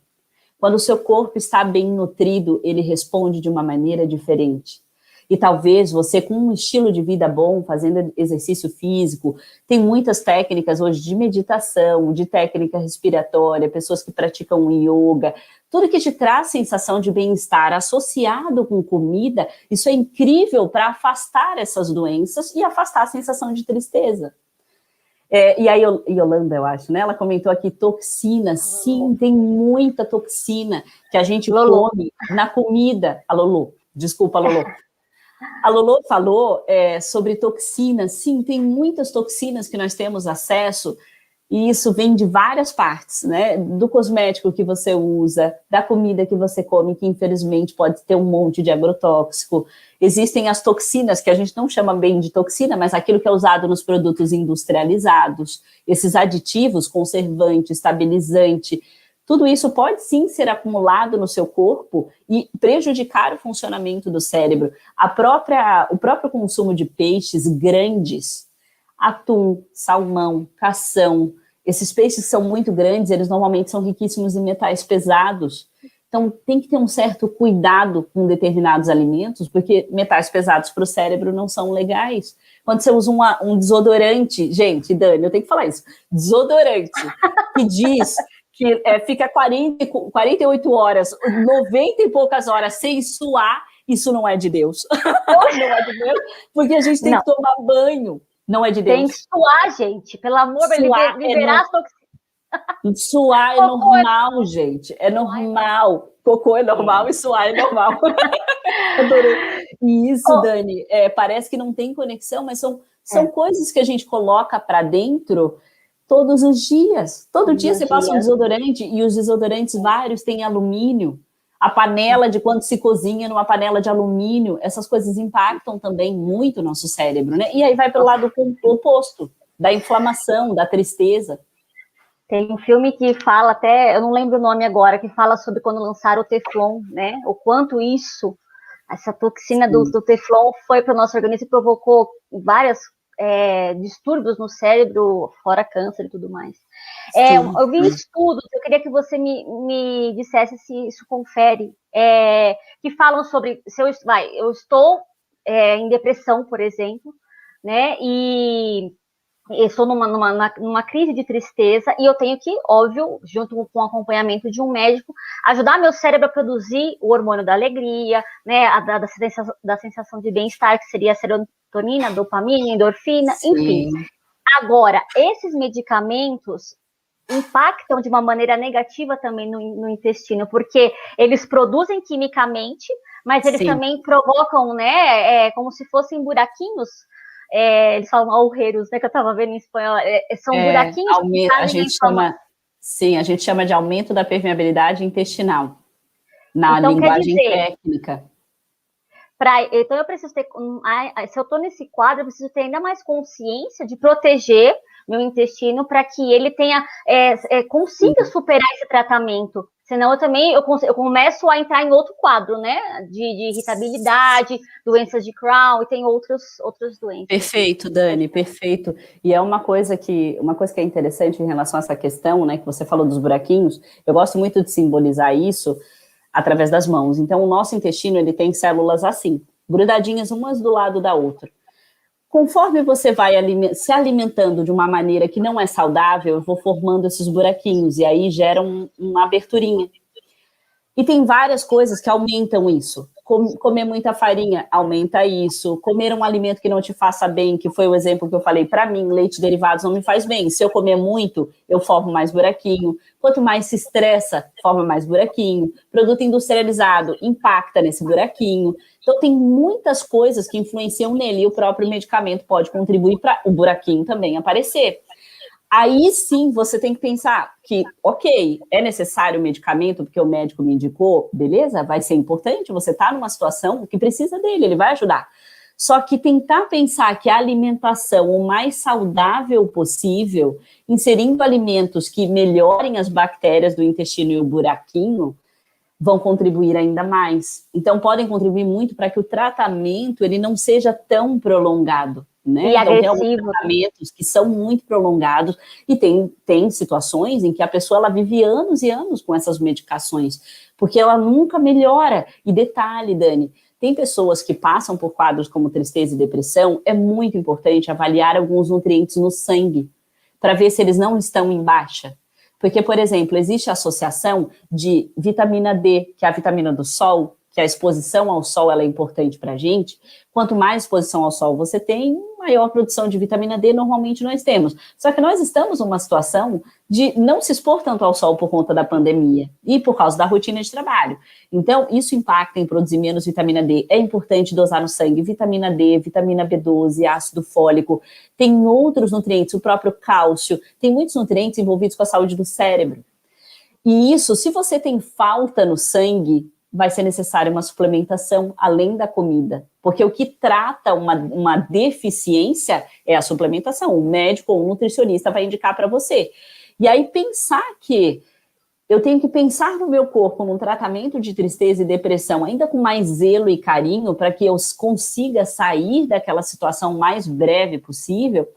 Quando o seu corpo está bem nutrido, ele responde de uma maneira diferente. E talvez você, com um estilo de vida bom, fazendo exercício físico, tem muitas técnicas hoje de meditação, de técnica respiratória, pessoas que praticam yoga, tudo que te traz sensação de bem-estar associado com comida, isso é incrível para afastar essas doenças e afastar a sensação de tristeza. E a Yolanda, eu acho, né? Ela comentou aqui toxina. Sim, tem muita toxina que a gente come na comida. A Lolo, desculpa, Lolo. A Lolo falou sobre toxinas. Sim, tem muitas toxinas que nós temos acesso, e isso vem de várias partes, né? Do cosmético que você usa, da comida que você come, que infelizmente pode ter um monte de agrotóxico. Existem as toxinas, que a gente não chama bem de toxina, mas aquilo que é usado nos produtos industrializados, esses aditivos, conservante, estabilizante, tudo isso pode sim ser acumulado no seu corpo e prejudicar o funcionamento do cérebro. O próprio consumo de peixes grandes, atum, salmão, cação, esses peixes são muito grandes, eles normalmente são riquíssimos em metais pesados. Então, tem que ter um certo cuidado com determinados alimentos, porque metais pesados para o cérebro não são legais. Quando você usa um desodorante, gente, Dani, eu tenho que falar isso, desodorante, que diz que fica 48 horas, 90 e poucas horas sem suar, isso não é de Deus. Não é de Deus, porque a gente tem que tomar banho. Não é de Deus. Tem que suar, gente. Pelo amor de Deus, liberar as toxinas. Suar é normal, gente. É normal. Cocô é normal e suar é normal. Adorei. E isso, Dani, parece que não tem conexão, mas são coisas que a gente coloca para dentro todos os dias. Todo dia você passa um desodorante, e os desodorantes vários têm alumínio. A panela de quando se cozinha numa panela de alumínio, essas coisas impactam também muito o nosso cérebro, né? E aí vai pelo lado oposto, da inflamação, da tristeza. Tem um filme que fala até, eu não lembro o nome agora, que fala sobre quando lançaram o Teflon, né? O quanto essa toxina do Teflon foi para o nosso organismo e provocou vários distúrbios no cérebro, fora câncer e tudo mais. Eu vi estudos, eu queria que você me dissesse se isso confere, que falam sobre, eu estou em depressão, por exemplo, né, e estou numa crise de tristeza, e eu tenho que, óbvio, junto com o acompanhamento de um médico, ajudar meu cérebro a produzir o hormônio da alegria, né, da sensação de bem-estar, que seria a serotonina, dopamina, endorfina, enfim. Agora, esses medicamentos impactam de uma maneira negativa também no intestino, porque eles produzem quimicamente, mas eles também provocam, né, como se fossem buraquinhos, eles falam agujeros, né, que eu estava vendo em espanhol, são buraquinhos que a gente chama de aumento da permeabilidade intestinal, na então, linguagem técnica. Então eu preciso ter, se eu estou nesse quadro, eu preciso ter ainda mais consciência de proteger meu intestino para que ele consiga superar esse tratamento. Senão eu começo a entrar em outro quadro, né? De irritabilidade, doenças de Crohn, e tem outras doenças. Perfeito, Dani, perfeito. E é uma coisa que é interessante em relação a essa questão, né? Que você falou dos buraquinhos, eu gosto muito de simbolizar isso através das mãos. Então, o nosso intestino, ele tem células assim, grudadinhas umas do lado da outra. Conforme você vai se alimentando de uma maneira que não é saudável, eu vou formando esses buraquinhos, e aí gera uma aberturinha. E tem várias coisas que aumentam isso. Comer muita farinha aumenta isso. Comer um alimento que não te faça bem, que foi o exemplo que eu falei, para mim, leite derivados não me faz bem. Se eu comer muito, eu formo mais buraquinho. Quanto mais se estressa, forma mais buraquinho. Produto industrializado impacta nesse buraquinho. Então, tem muitas coisas que influenciam nele, e o próprio medicamento pode contribuir para o buraquinho também aparecer. Aí sim você tem que pensar que, ok, é necessário o medicamento porque o médico me indicou, beleza, vai ser importante, você está numa situação que precisa dele, ele vai ajudar. Só que tentar pensar que a alimentação o mais saudável possível, inserindo alimentos que melhorem as bactérias do intestino e o buraquinho, vão contribuir ainda mais. Então, podem contribuir muito para que o tratamento ele não seja tão prolongado, né? E então, agressivo. Tem alguns tratamentos que são muito prolongados e tem situações em que a pessoa ela vive anos e anos com essas medicações, porque ela nunca melhora. E detalhe, Dani, tem pessoas que passam por quadros como tristeza e depressão, é muito importante avaliar alguns nutrientes no sangue, para ver se eles não estão em baixa. Porque, por exemplo, existe a associação de vitamina D, que é a vitamina do sol, que a exposição ao sol ela é importante para a gente. Quanto mais exposição ao sol você tem, maior produção de vitamina D normalmente nós temos. Só que nós estamos numa situação de não se expor tanto ao sol por conta da pandemia e por causa da rotina de trabalho. Então, isso impacta em produzir menos vitamina D. É importante dosar no sangue vitamina D, vitamina B12, ácido fólico. Tem outros nutrientes, o próprio cálcio. Tem muitos nutrientes envolvidos com a saúde do cérebro. E isso, se você tem falta no sangue, vai ser necessária uma suplementação além da comida, porque o que trata uma deficiência é a suplementação. O médico ou o nutricionista vai indicar para você. E aí pensar que eu tenho que pensar no meu corpo num tratamento de tristeza e depressão, ainda com mais zelo e carinho, para que eu consiga sair daquela situação o mais breve possível,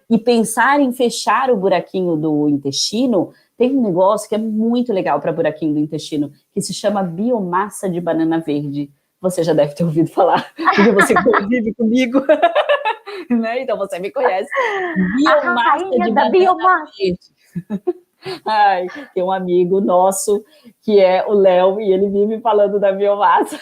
e pensar em fechar o buraquinho do intestino. Tem um negócio que é muito legal para buraquinho do intestino, que se chama biomassa de banana verde. Você já deve ter ouvido falar, porque você convive comigo, né? Então você me conhece. Biomassa de banana verde. Ai, tem um amigo nosso que é o Léo e ele vive falando da biomassa.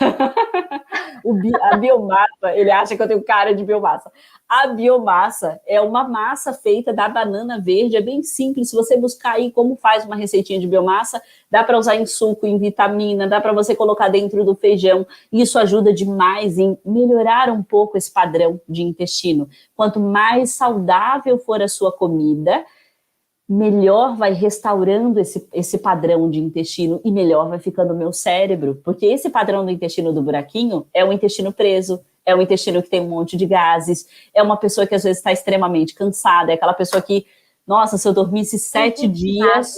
A biomassa, ele acha que eu tenho cara de biomassa. A biomassa é uma massa feita da banana verde, é bem simples. Se você buscar aí como faz uma receitinha de biomassa, dá para usar em suco, em vitamina, dá para você colocar dentro do feijão. Isso ajuda demais em melhorar um pouco esse padrão de intestino. Quanto mais saudável for a sua comida, melhor vai restaurando esse padrão de intestino e melhor vai ficando o meu cérebro, porque esse padrão do intestino do buraquinho é um intestino preso, é um intestino que tem um monte de gases, é uma pessoa que às vezes está extremamente cansada, é aquela pessoa que, nossa, se eu dormisse 7 dias,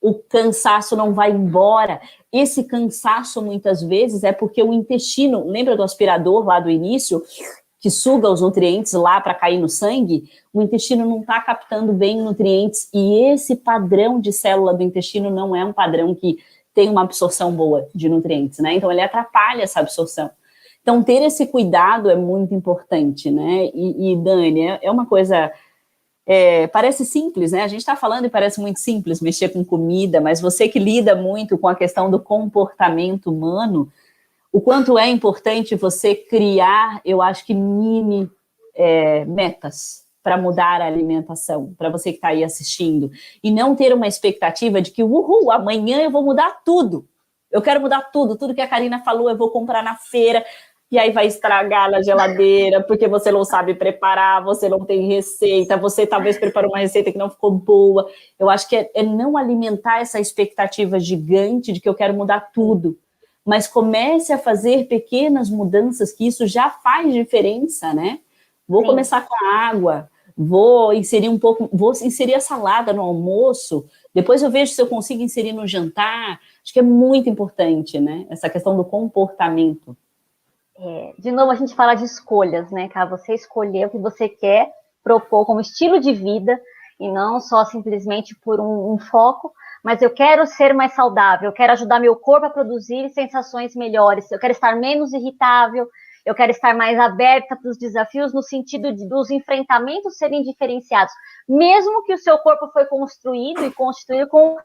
o cansaço não vai embora. Esse cansaço, muitas vezes, é porque o intestino, lembra do aspirador lá do início, que suga os nutrientes lá para cair no sangue? O intestino não está captando bem nutrientes e esse padrão de célula do intestino não é um padrão que tem uma absorção boa de nutrientes, né? Então ele atrapalha essa absorção. Então ter esse cuidado é muito importante, né? E Dani, é uma coisa, parece simples, né? A gente está falando e parece muito simples mexer com comida, mas você que lida muito com a questão do comportamento humano, o quanto é importante você criar, eu acho que mini metas para mudar a alimentação, para você que está aí assistindo, e não ter uma expectativa de que, amanhã eu vou mudar tudo, eu quero mudar tudo que a Karina falou, eu vou comprar na feira, e aí vai estragar na geladeira, porque você não sabe preparar, você não tem receita, você talvez preparou uma receita que não ficou boa. Eu acho que é não alimentar essa expectativa gigante de que eu quero mudar tudo, mas comece a fazer pequenas mudanças, que isso já faz diferença, né? Vou começar com a água, vou inserir a salada no almoço, depois eu vejo se eu consigo inserir no jantar. Acho que é muito importante, né? Essa questão do comportamento. De novo, a gente fala de escolhas, né, cara? Você escolher o que você quer propor como estilo de vida, e não só simplesmente por um foco, mas eu quero ser mais saudável, eu quero ajudar meu corpo a produzir sensações melhores, eu quero estar menos irritável, eu quero estar mais aberta para os desafios no sentido dos enfrentamentos serem diferenciados, mesmo que o seu corpo foi construído e constituído com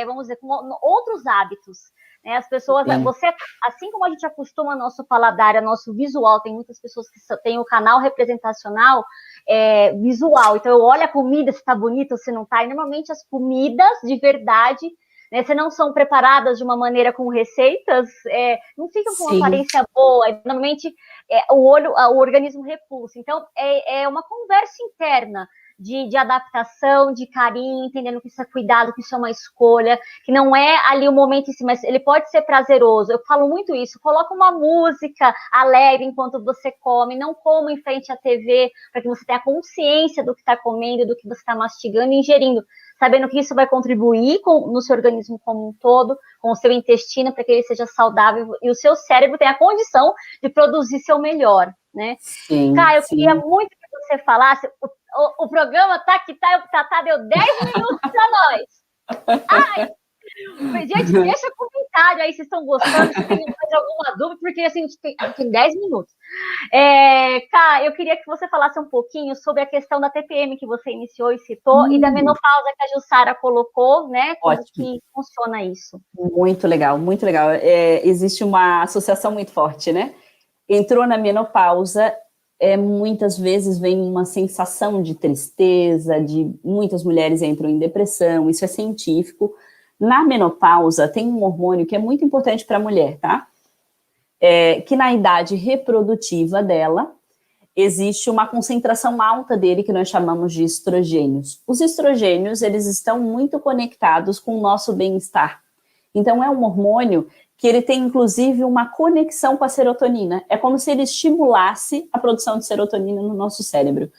vamos dizer, com outros hábitos. Né? As pessoas, assim como a gente acostuma nosso paladar, nosso visual, tem muitas pessoas que têm o canal representacional visual, então eu olho a comida, se está bonita ou se não está, e normalmente as comidas de verdade, né, se não são preparadas de uma maneira com receitas, não ficam com uma aparência boa, normalmente o organismo repulsa, então é uma conversa interna, de adaptação, de carinho, entendendo que isso é cuidado, que isso é uma escolha, que não é ali o momento em si, mas ele pode ser prazeroso. Eu falo muito isso, coloca uma música alegre enquanto você come, não coma em frente à TV, para que você tenha consciência do que está comendo, do que você está mastigando e ingerindo. sabendo que isso vai contribuir no seu organismo como um todo, com o seu intestino, para que ele seja saudável e o seu cérebro tenha a condição de produzir seu melhor, né? Sim, Cara, eu sim. queria muito que você falasse, o programa tá que tá, deu 10 minutos para nós. Ai! Gente, deixa comentário aí se estão gostando, se tem mais alguma dúvida, porque assim, a gente tem 10 minutos. Cá, eu queria que você falasse um pouquinho sobre a questão da TPM que você iniciou e citou, e da menopausa que a Jussara colocou, né? Como Ótimo. que funciona isso? Muito legal, muito legal. Existe uma associação muito forte, né? Entrou na menopausa, muitas vezes vem uma sensação de tristeza, muitas mulheres entram em depressão, isso é científico. Na menopausa, tem um hormônio que é muito importante para a mulher, tá? Que na idade reprodutiva dela, existe uma concentração alta dele, que nós chamamos de estrogênios. Os estrogênios, eles estão muito conectados com o nosso bem-estar. Então, é um hormônio que ele tem, inclusive, uma conexão com a serotonina. É como se ele estimulasse a produção de serotonina no nosso cérebro.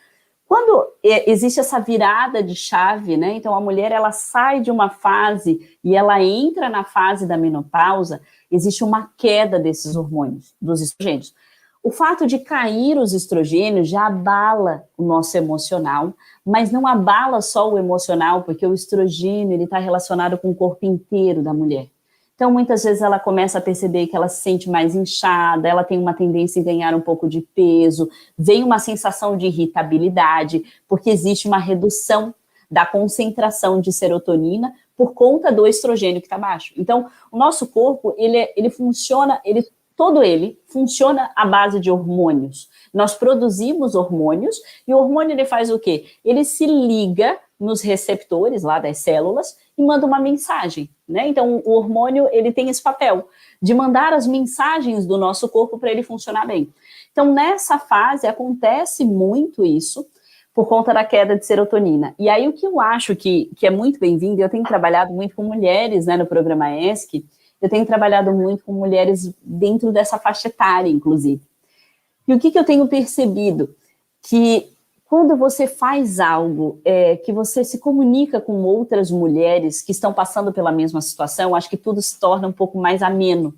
Quando existe essa virada de chave, né? Então a mulher ela sai de uma fase e ela entra na fase da menopausa, existe uma queda desses hormônios, dos estrogênios. O fato de cair os estrogênios já abala o nosso emocional, mas não abala só o emocional, porque o estrogênio ele está relacionado com o corpo inteiro da mulher. Então, muitas vezes ela começa a perceber que ela se sente mais inchada, ela tem uma tendência em ganhar um pouco de peso, vem uma sensação de irritabilidade, porque existe uma redução da concentração de serotonina por conta do estrogênio que está baixo. Então, o nosso corpo, ele funciona, todo ele funciona à base de hormônios. Nós produzimos hormônios, e o hormônio ele faz o quê? Ele se liga nos receptores lá das células e manda uma mensagem, né? Então, o hormônio, ele tem esse papel de mandar as mensagens do nosso corpo para ele funcionar bem. Então, nessa fase, acontece muito isso por conta da queda de serotonina. E aí, o que eu acho que é muito bem-vindo, eu tenho trabalhado muito com mulheres, né, no programa ESC, eu tenho trabalhado muito com mulheres dentro dessa faixa etária, inclusive. E o que eu tenho percebido? Que quando você faz algo, que você se comunica com outras mulheres que estão passando pela mesma situação, acho que tudo se torna um pouco mais ameno,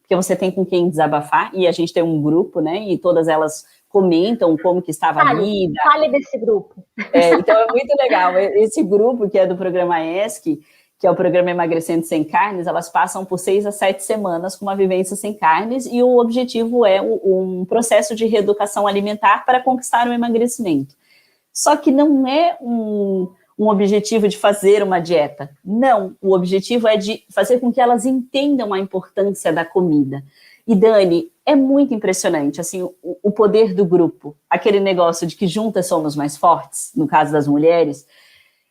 porque você tem com quem desabafar, e a gente tem um grupo, né, e todas elas comentam como que estava a vida. Fale desse grupo. Então é muito legal, esse grupo que é do programa ESC, que é o programa Emagrecendo Sem Carnes, elas passam por 6 a 7 semanas com uma vivência sem carnes, e o objetivo é um processo de reeducação alimentar para conquistar o emagrecimento. Só que não é um objetivo de fazer uma dieta. Não, o objetivo é de fazer com que elas entendam a importância da comida. E Dani, é muito impressionante, assim, o poder do grupo, aquele negócio de que juntas somos mais fortes, no caso das mulheres,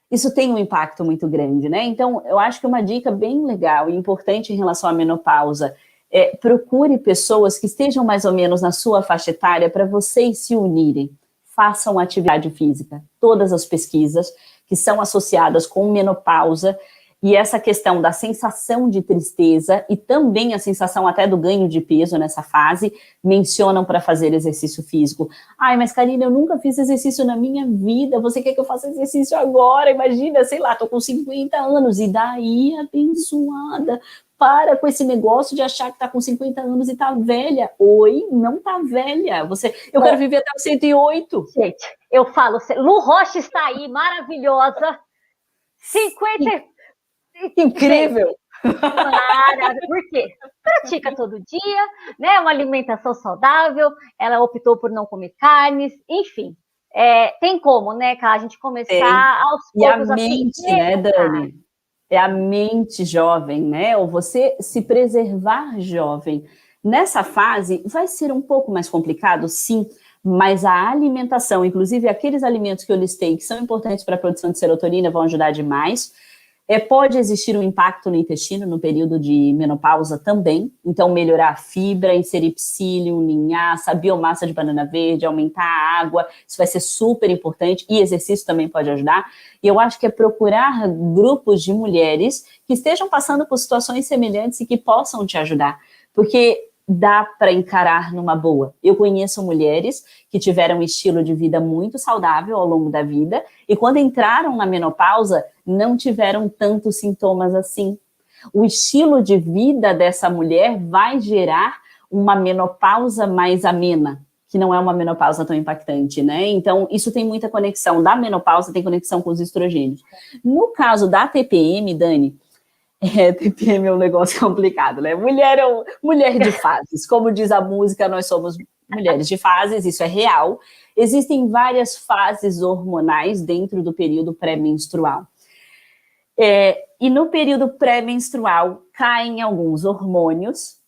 isso tem um impacto muito grande, né? Então, eu acho que uma dica bem legal e importante em relação à menopausa é procure pessoas que estejam mais ou menos na sua faixa etária para vocês se unirem. Façam atividade física. Todas as pesquisas que são associadas com menopausa e essa questão da sensação de tristeza e também a sensação até do ganho de peso nessa fase, mencionam para fazer exercício físico. Ai, mas Karina, eu nunca fiz exercício na minha vida, você quer que eu faça exercício agora? Imagina, sei lá, tô com 50 anos, e daí, abençoada, para com esse negócio de achar que tá com 50 anos e tá velha. Oi, não tá velha. Eu quero viver até os 108. Gente, eu falo, Lu Rocha está aí, maravilhosa. 50... Incrível! Maravilha. Por quê? Pratica todo dia, né? Uma alimentação saudável, ela optou por não comer carnes, enfim. Tem como, né, cara, a gente começar aos poucos. E a mente, né, Dani? É a mente jovem, né? Ou você se preservar jovem. Nessa fase, vai ser um pouco mais complicado, sim, mas a alimentação, inclusive aqueles alimentos que eu listei, que são importantes para a produção de serotonina, vão ajudar demais. Pode existir um impacto no intestino no período de menopausa também, então melhorar a fibra, inserir psyllium, linhaça, a biomassa de banana verde, aumentar a água, isso vai ser super importante, e exercício também pode ajudar. E eu acho que é procurar grupos de mulheres que estejam passando por situações semelhantes e que possam te ajudar, porque dá para encarar numa boa. Eu conheço mulheres que tiveram um estilo de vida muito saudável ao longo da vida e quando entraram na menopausa não tiveram tantos sintomas assim. O estilo de vida dessa mulher vai gerar uma menopausa mais amena, que não é uma menopausa tão impactante, né? Então, isso tem muita conexão. Da menopausa tem conexão com os estrogênios. No caso da TPM, Dani, TPM é um negócio complicado, né? Mulher de fases. Como diz a música, nós somos mulheres de fases, isso é real. Existem várias fases hormonais dentro do período pré-menstrual. E no período pré-menstrual caem alguns hormônios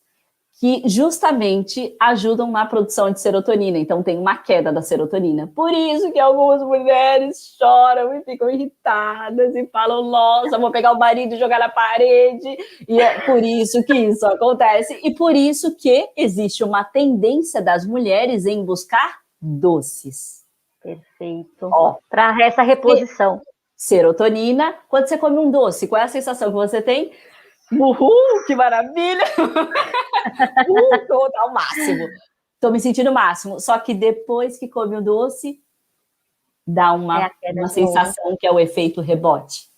que justamente ajudam na produção de serotonina. Então, tem uma queda da serotonina. Por isso que algumas mulheres choram e ficam irritadas e falam, nossa, vou pegar o marido e jogar na parede. E é por isso que isso acontece. E por isso que existe uma tendência das mulheres em buscar doces. Perfeito. Para essa reposição. Serotonina. Quando você come um doce, qual é a sensação que você tem? Uhul, que maravilha! Tô ao máximo. Tô me sentindo o máximo. Só que depois que come o doce, dá uma sensação que é o efeito rebote.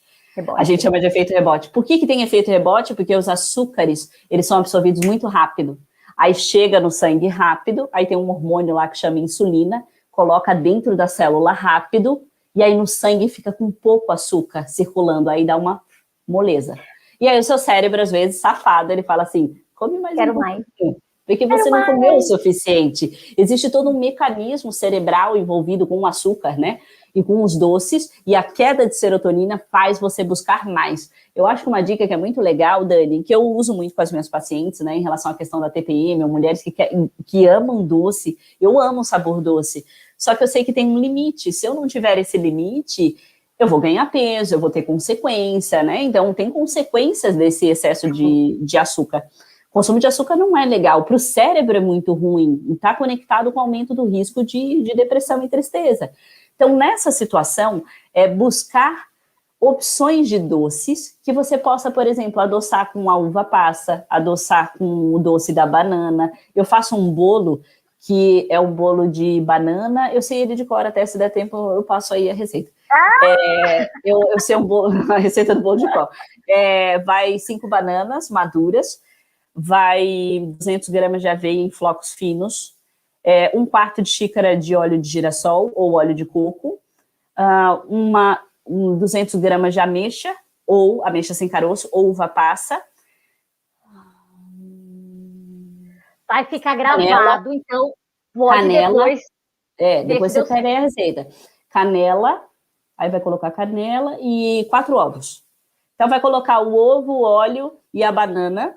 A gente chama de efeito rebote. Por que tem efeito rebote? Porque os açúcares, eles são absorvidos muito rápido. Aí chega no sangue rápido, aí tem um hormônio lá que chama insulina, coloca dentro da célula rápido, e aí no sangue fica com pouco açúcar circulando, aí dá uma moleza. E aí o seu cérebro, às vezes, safado, ele fala assim, come mais um pouquinho, porque você não comeu o suficiente. Existe todo um mecanismo cerebral envolvido com o açúcar, né? E com os doces, e a queda de serotonina faz você buscar mais. Eu acho que uma dica que é muito legal, Dani, que eu uso muito com as minhas pacientes, né, em relação à questão da TPM, ou mulheres que amam doce, eu amo o sabor doce, só que eu sei que tem um limite. Se eu não tiver esse limite, eu vou ganhar peso, eu vou ter consequência, né? Então, tem consequências desse excesso de açúcar. O consumo de açúcar não é legal, para o cérebro é muito ruim, e está conectado com o aumento do risco de depressão e tristeza. Então, nessa situação, é buscar opções de doces que você possa, por exemplo, adoçar com a uva passa, adoçar com o doce da banana. Eu faço um bolo que é um bolo de banana, eu sei ele de cor, até se der tempo eu passo aí a receita. Eu sei a receita do bolo de pão. Vai 5 bananas maduras, vai 200 gramas de aveia em flocos finos, 1/4 de xícara de óleo de girassol ou óleo de coco, 200 gramas de ameixa, ou ameixa sem caroço, ou uva passa. Vai ficar gravado, canela, então pode canela, depois você pega aí a receita. Canela, aí vai colocar canela e 4 ovos. Então vai colocar o ovo, o óleo e a banana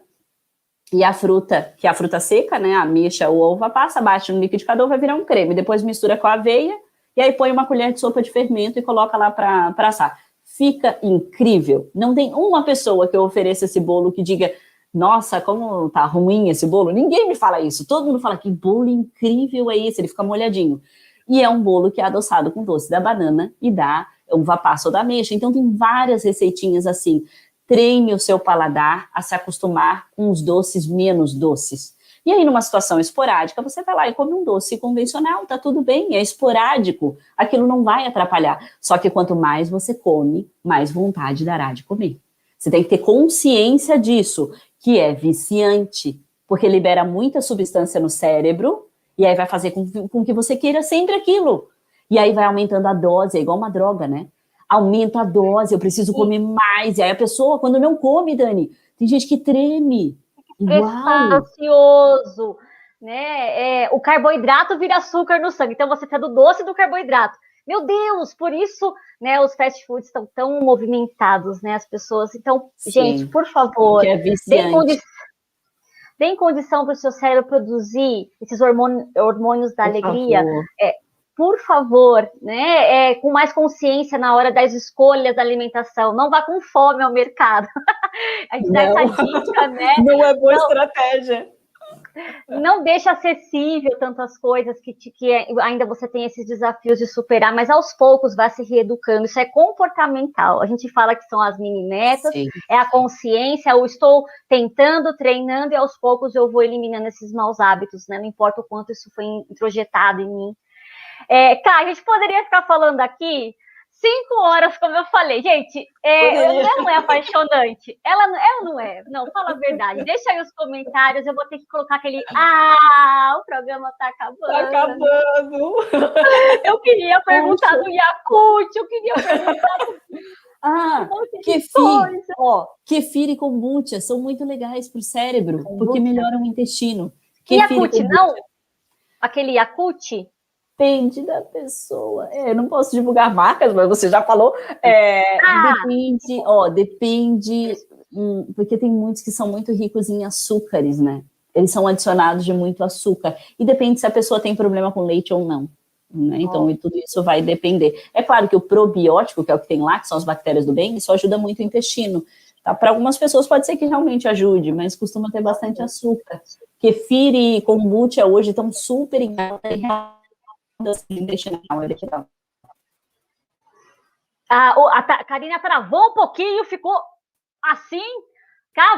e a fruta, que é a fruta seca, né, a ameixa ou a uva passa, bate no liquidificador, vai virar um creme. Depois mistura com a aveia e aí põe uma colher de sopa de fermento e coloca lá para assar. Fica incrível. Não tem uma pessoa que eu ofereça esse bolo que diga, nossa, como tá ruim esse bolo. Ninguém me fala isso. Todo mundo fala, que bolo incrível é esse? Ele fica molhadinho. E é um bolo que é adoçado com doce da banana e da uva passa ou da ameixa. Então tem várias receitinhas assim. Treine o seu paladar a se acostumar com os doces menos doces. E aí, numa situação esporádica, você vai lá e come um doce convencional, tá tudo bem, é esporádico, aquilo não vai atrapalhar. Só que quanto mais você come, mais vontade dará de comer. Você tem que ter consciência disso, que é viciante, porque libera muita substância no cérebro, e aí vai fazer com que você queira sempre aquilo. E aí vai aumentando a dose, é igual uma droga, né? Aumenta a dose, eu preciso comer mais. E aí a pessoa, quando não come, Dani, tem gente que treme. Ansioso, né? O carboidrato vira açúcar no sangue. Então você tá do doce do carboidrato. Meu Deus, por isso, né, os fast foods estão tão movimentados, né? As pessoas. Então, sim, gente, por favor, deem condição para o seu cérebro produzir esses hormônios da alegria. Por favor, né? Com mais consciência na hora das escolhas da alimentação. Não vá com fome ao mercado. A gente dá essa dica, né? Não é boa estratégia. não deixa acessível tantas coisas que ainda você tem esses desafios de superar, mas aos poucos vai se reeducando. Isso é comportamental. A gente fala que são as mini metas, é a consciência, eu estou tentando, treinando e aos poucos eu vou eliminando esses maus hábitos, né? Não importa o quanto isso foi introjetado em mim. Cara, a gente poderia ficar falando aqui 5 horas, como eu falei. Gente, ela não é apaixonante. Ela não é. Não, fala a verdade. Deixa aí os comentários. Eu vou ter que colocar aquele... o programa tá acabando. Tá acabando. Eu queria perguntar do Yakult. Eu queria perguntar... Kefir e kombucha são muito legais para o cérebro, porque melhoram o intestino. Yakult, não? Aquele Yakult... Depende da pessoa. Eu não posso divulgar marcas, mas você já falou. Depende, porque tem muitos que são muito ricos em açúcares, né? Eles são adicionados de muito açúcar. E depende se a pessoa tem problema com leite ou não. Né? Então, tudo isso vai depender. É claro que o probiótico, que é o que tem lá, que são as bactérias do bem, isso ajuda muito o intestino. Tá? Para algumas pessoas pode ser que realmente ajude, mas costuma ter bastante açúcar. Kefir e kombucha hoje estão super em alta. A Karina travou um pouquinho, ficou assim.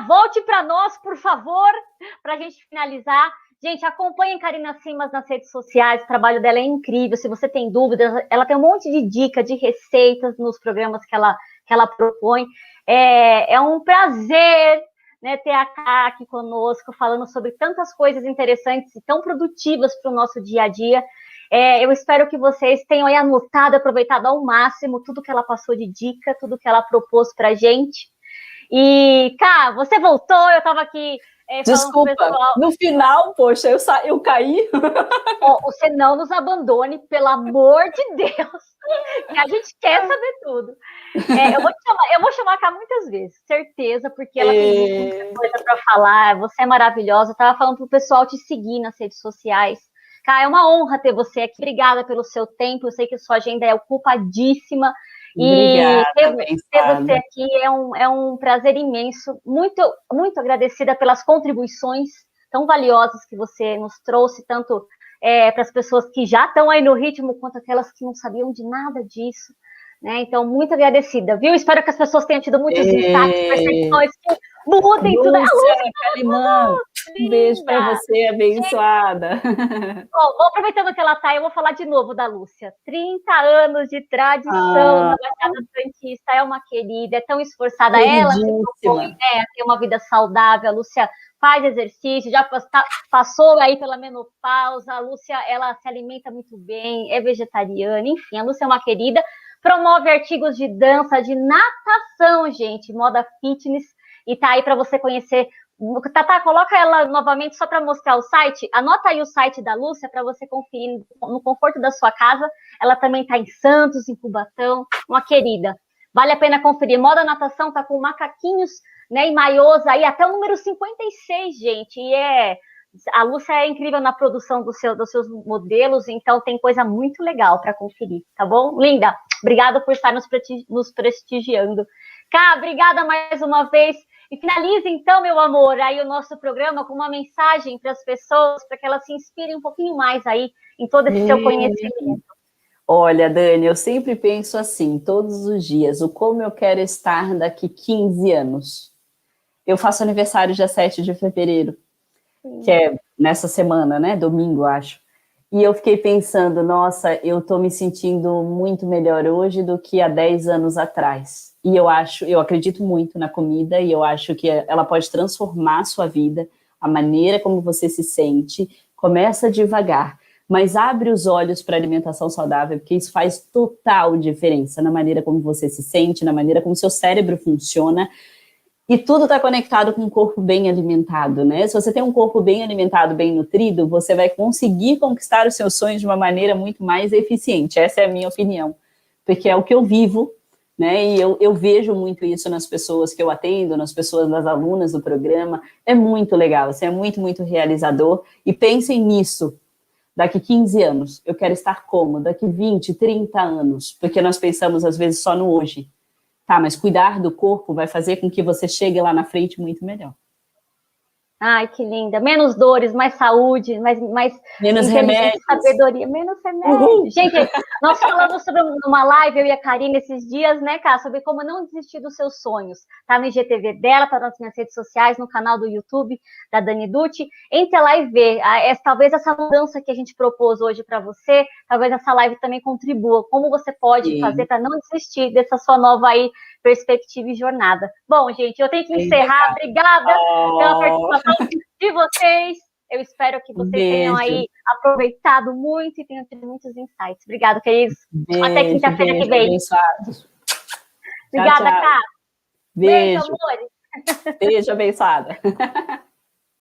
Volte para nós, por favor, para a gente finalizar. Gente, acompanhem Karina Simas nas redes sociais, o trabalho dela é incrível. Se você tem dúvidas, ela tem um monte de dica, de receitas nos programas que ela propõe. É um prazer, né, ter a Ká aqui conosco, falando sobre tantas coisas interessantes e tão produtivas para o nosso dia a dia. Eu espero que vocês tenham aí anotado, aproveitado ao máximo tudo que ela passou de dica, tudo que ela propôs pra gente. E, Ká, você voltou, eu estava aqui desculpa, falando pro pessoal. No final, poxa, eu caí. Você não nos abandone, pelo amor de Deus, que a gente quer saber tudo. Eu vou chamar a Ká muitas vezes, certeza, porque ela tem muita coisa para falar, você é maravilhosa. Eu estava falando pro pessoal te seguir nas redes sociais. Ká, é uma honra ter você aqui. Obrigada pelo seu tempo. Eu sei que a sua agenda é ocupadíssima. Obrigada, e ter você aqui é um prazer imenso. Muito, muito agradecida pelas contribuições tão valiosas que você nos trouxe, tanto para as pessoas que já estão aí no ritmo, quanto aquelas que não sabiam de nada disso. Né? Então, muito agradecida, viu? Espero que as pessoas tenham tido muitos insights, percepções que mudem tudo. Calimã, um beijo para você, abençoada. Vou aproveitando que ela está, eu vou falar de novo da Lúcia. 30 anos de tradição na Baixada Santista, é uma querida, é tão esforçada. Ela se propõe a ter uma vida saudável. A Lúcia faz exercício, já passou aí pela menopausa. A Lúcia, ela se alimenta muito bem, é vegetariana, enfim, a Lúcia é uma querida. Promove artigos de dança, de natação, gente, moda fitness, e tá aí para você conhecer. Tatá, coloca ela novamente só para mostrar o site. Anota aí o site da Lúcia para você conferir no conforto da sua casa. Ela também tá em Santos, em Cubatão, uma querida. Vale a pena conferir. Moda natação tá com macaquinhos, né, e maiôs aí, até o número 56, gente. E a Lúcia é incrível na produção dos seus modelos, então tem coisa muito legal para conferir, tá bom? Linda, obrigada por estar nos prestigiando. Ká, obrigada mais uma vez. E finalize, então, meu amor, aí o nosso programa com uma mensagem para as pessoas, para que elas se inspirem um pouquinho mais aí em todo esse seu conhecimento. Olha, Dani, eu sempre penso assim, todos os dias, o como eu quero estar daqui 15 anos. Eu faço aniversário dia 7 de fevereiro, que é nessa semana, né, domingo, acho. E eu fiquei pensando, nossa, eu tô me sentindo muito melhor hoje do que há 10 anos atrás. E eu acredito muito na comida e eu acho que ela pode transformar a sua vida, a maneira como você se sente. Começa devagar, mas abre os olhos para a alimentação saudável, porque isso faz total diferença na maneira como você se sente, na maneira como seu cérebro funciona. E tudo está conectado com um corpo bem alimentado, né? Se você tem um corpo bem alimentado, bem nutrido, você vai conseguir conquistar os seus sonhos de uma maneira muito mais eficiente. Essa é a minha opinião, porque é o que eu vivo, né? E eu vejo muito isso nas pessoas que eu atendo, nas pessoas, nas alunas do programa. É muito legal, assim, é muito, muito realizador. E pensem nisso. Daqui 15 anos, eu quero estar como? Daqui 20, 30 anos, porque nós pensamos às vezes só no hoje. Tá, mas cuidar do corpo vai fazer com que você chegue lá na frente muito melhor. Ai, que linda. Menos dores, mais saúde, mais menos remédio, sabedoria, menos remédio. Uhul. Gente, nós falamos sobre uma live, eu e a Karina, esses dias, né, Cá, sobre como não desistir dos seus sonhos. Tá no IGTV dela, tá nas minhas redes sociais, no canal do YouTube da Dani Dutti. Entre lá e vê. Talvez essa mudança que a gente propôs hoje para você, talvez essa live também contribua. Como você pode fazer para não desistir dessa sua nova aí perspectiva e jornada. Bom, gente, eu tenho que encerrar. Obrigada pela participação de vocês. Eu espero que vocês tenham aí aproveitado muito e tenham tido muitos insights. Obrigada, queridos. Até quinta-feira que vem. Abençoados. Obrigada, tchau. Cá. Beijo, amores. Beijo, abençoada.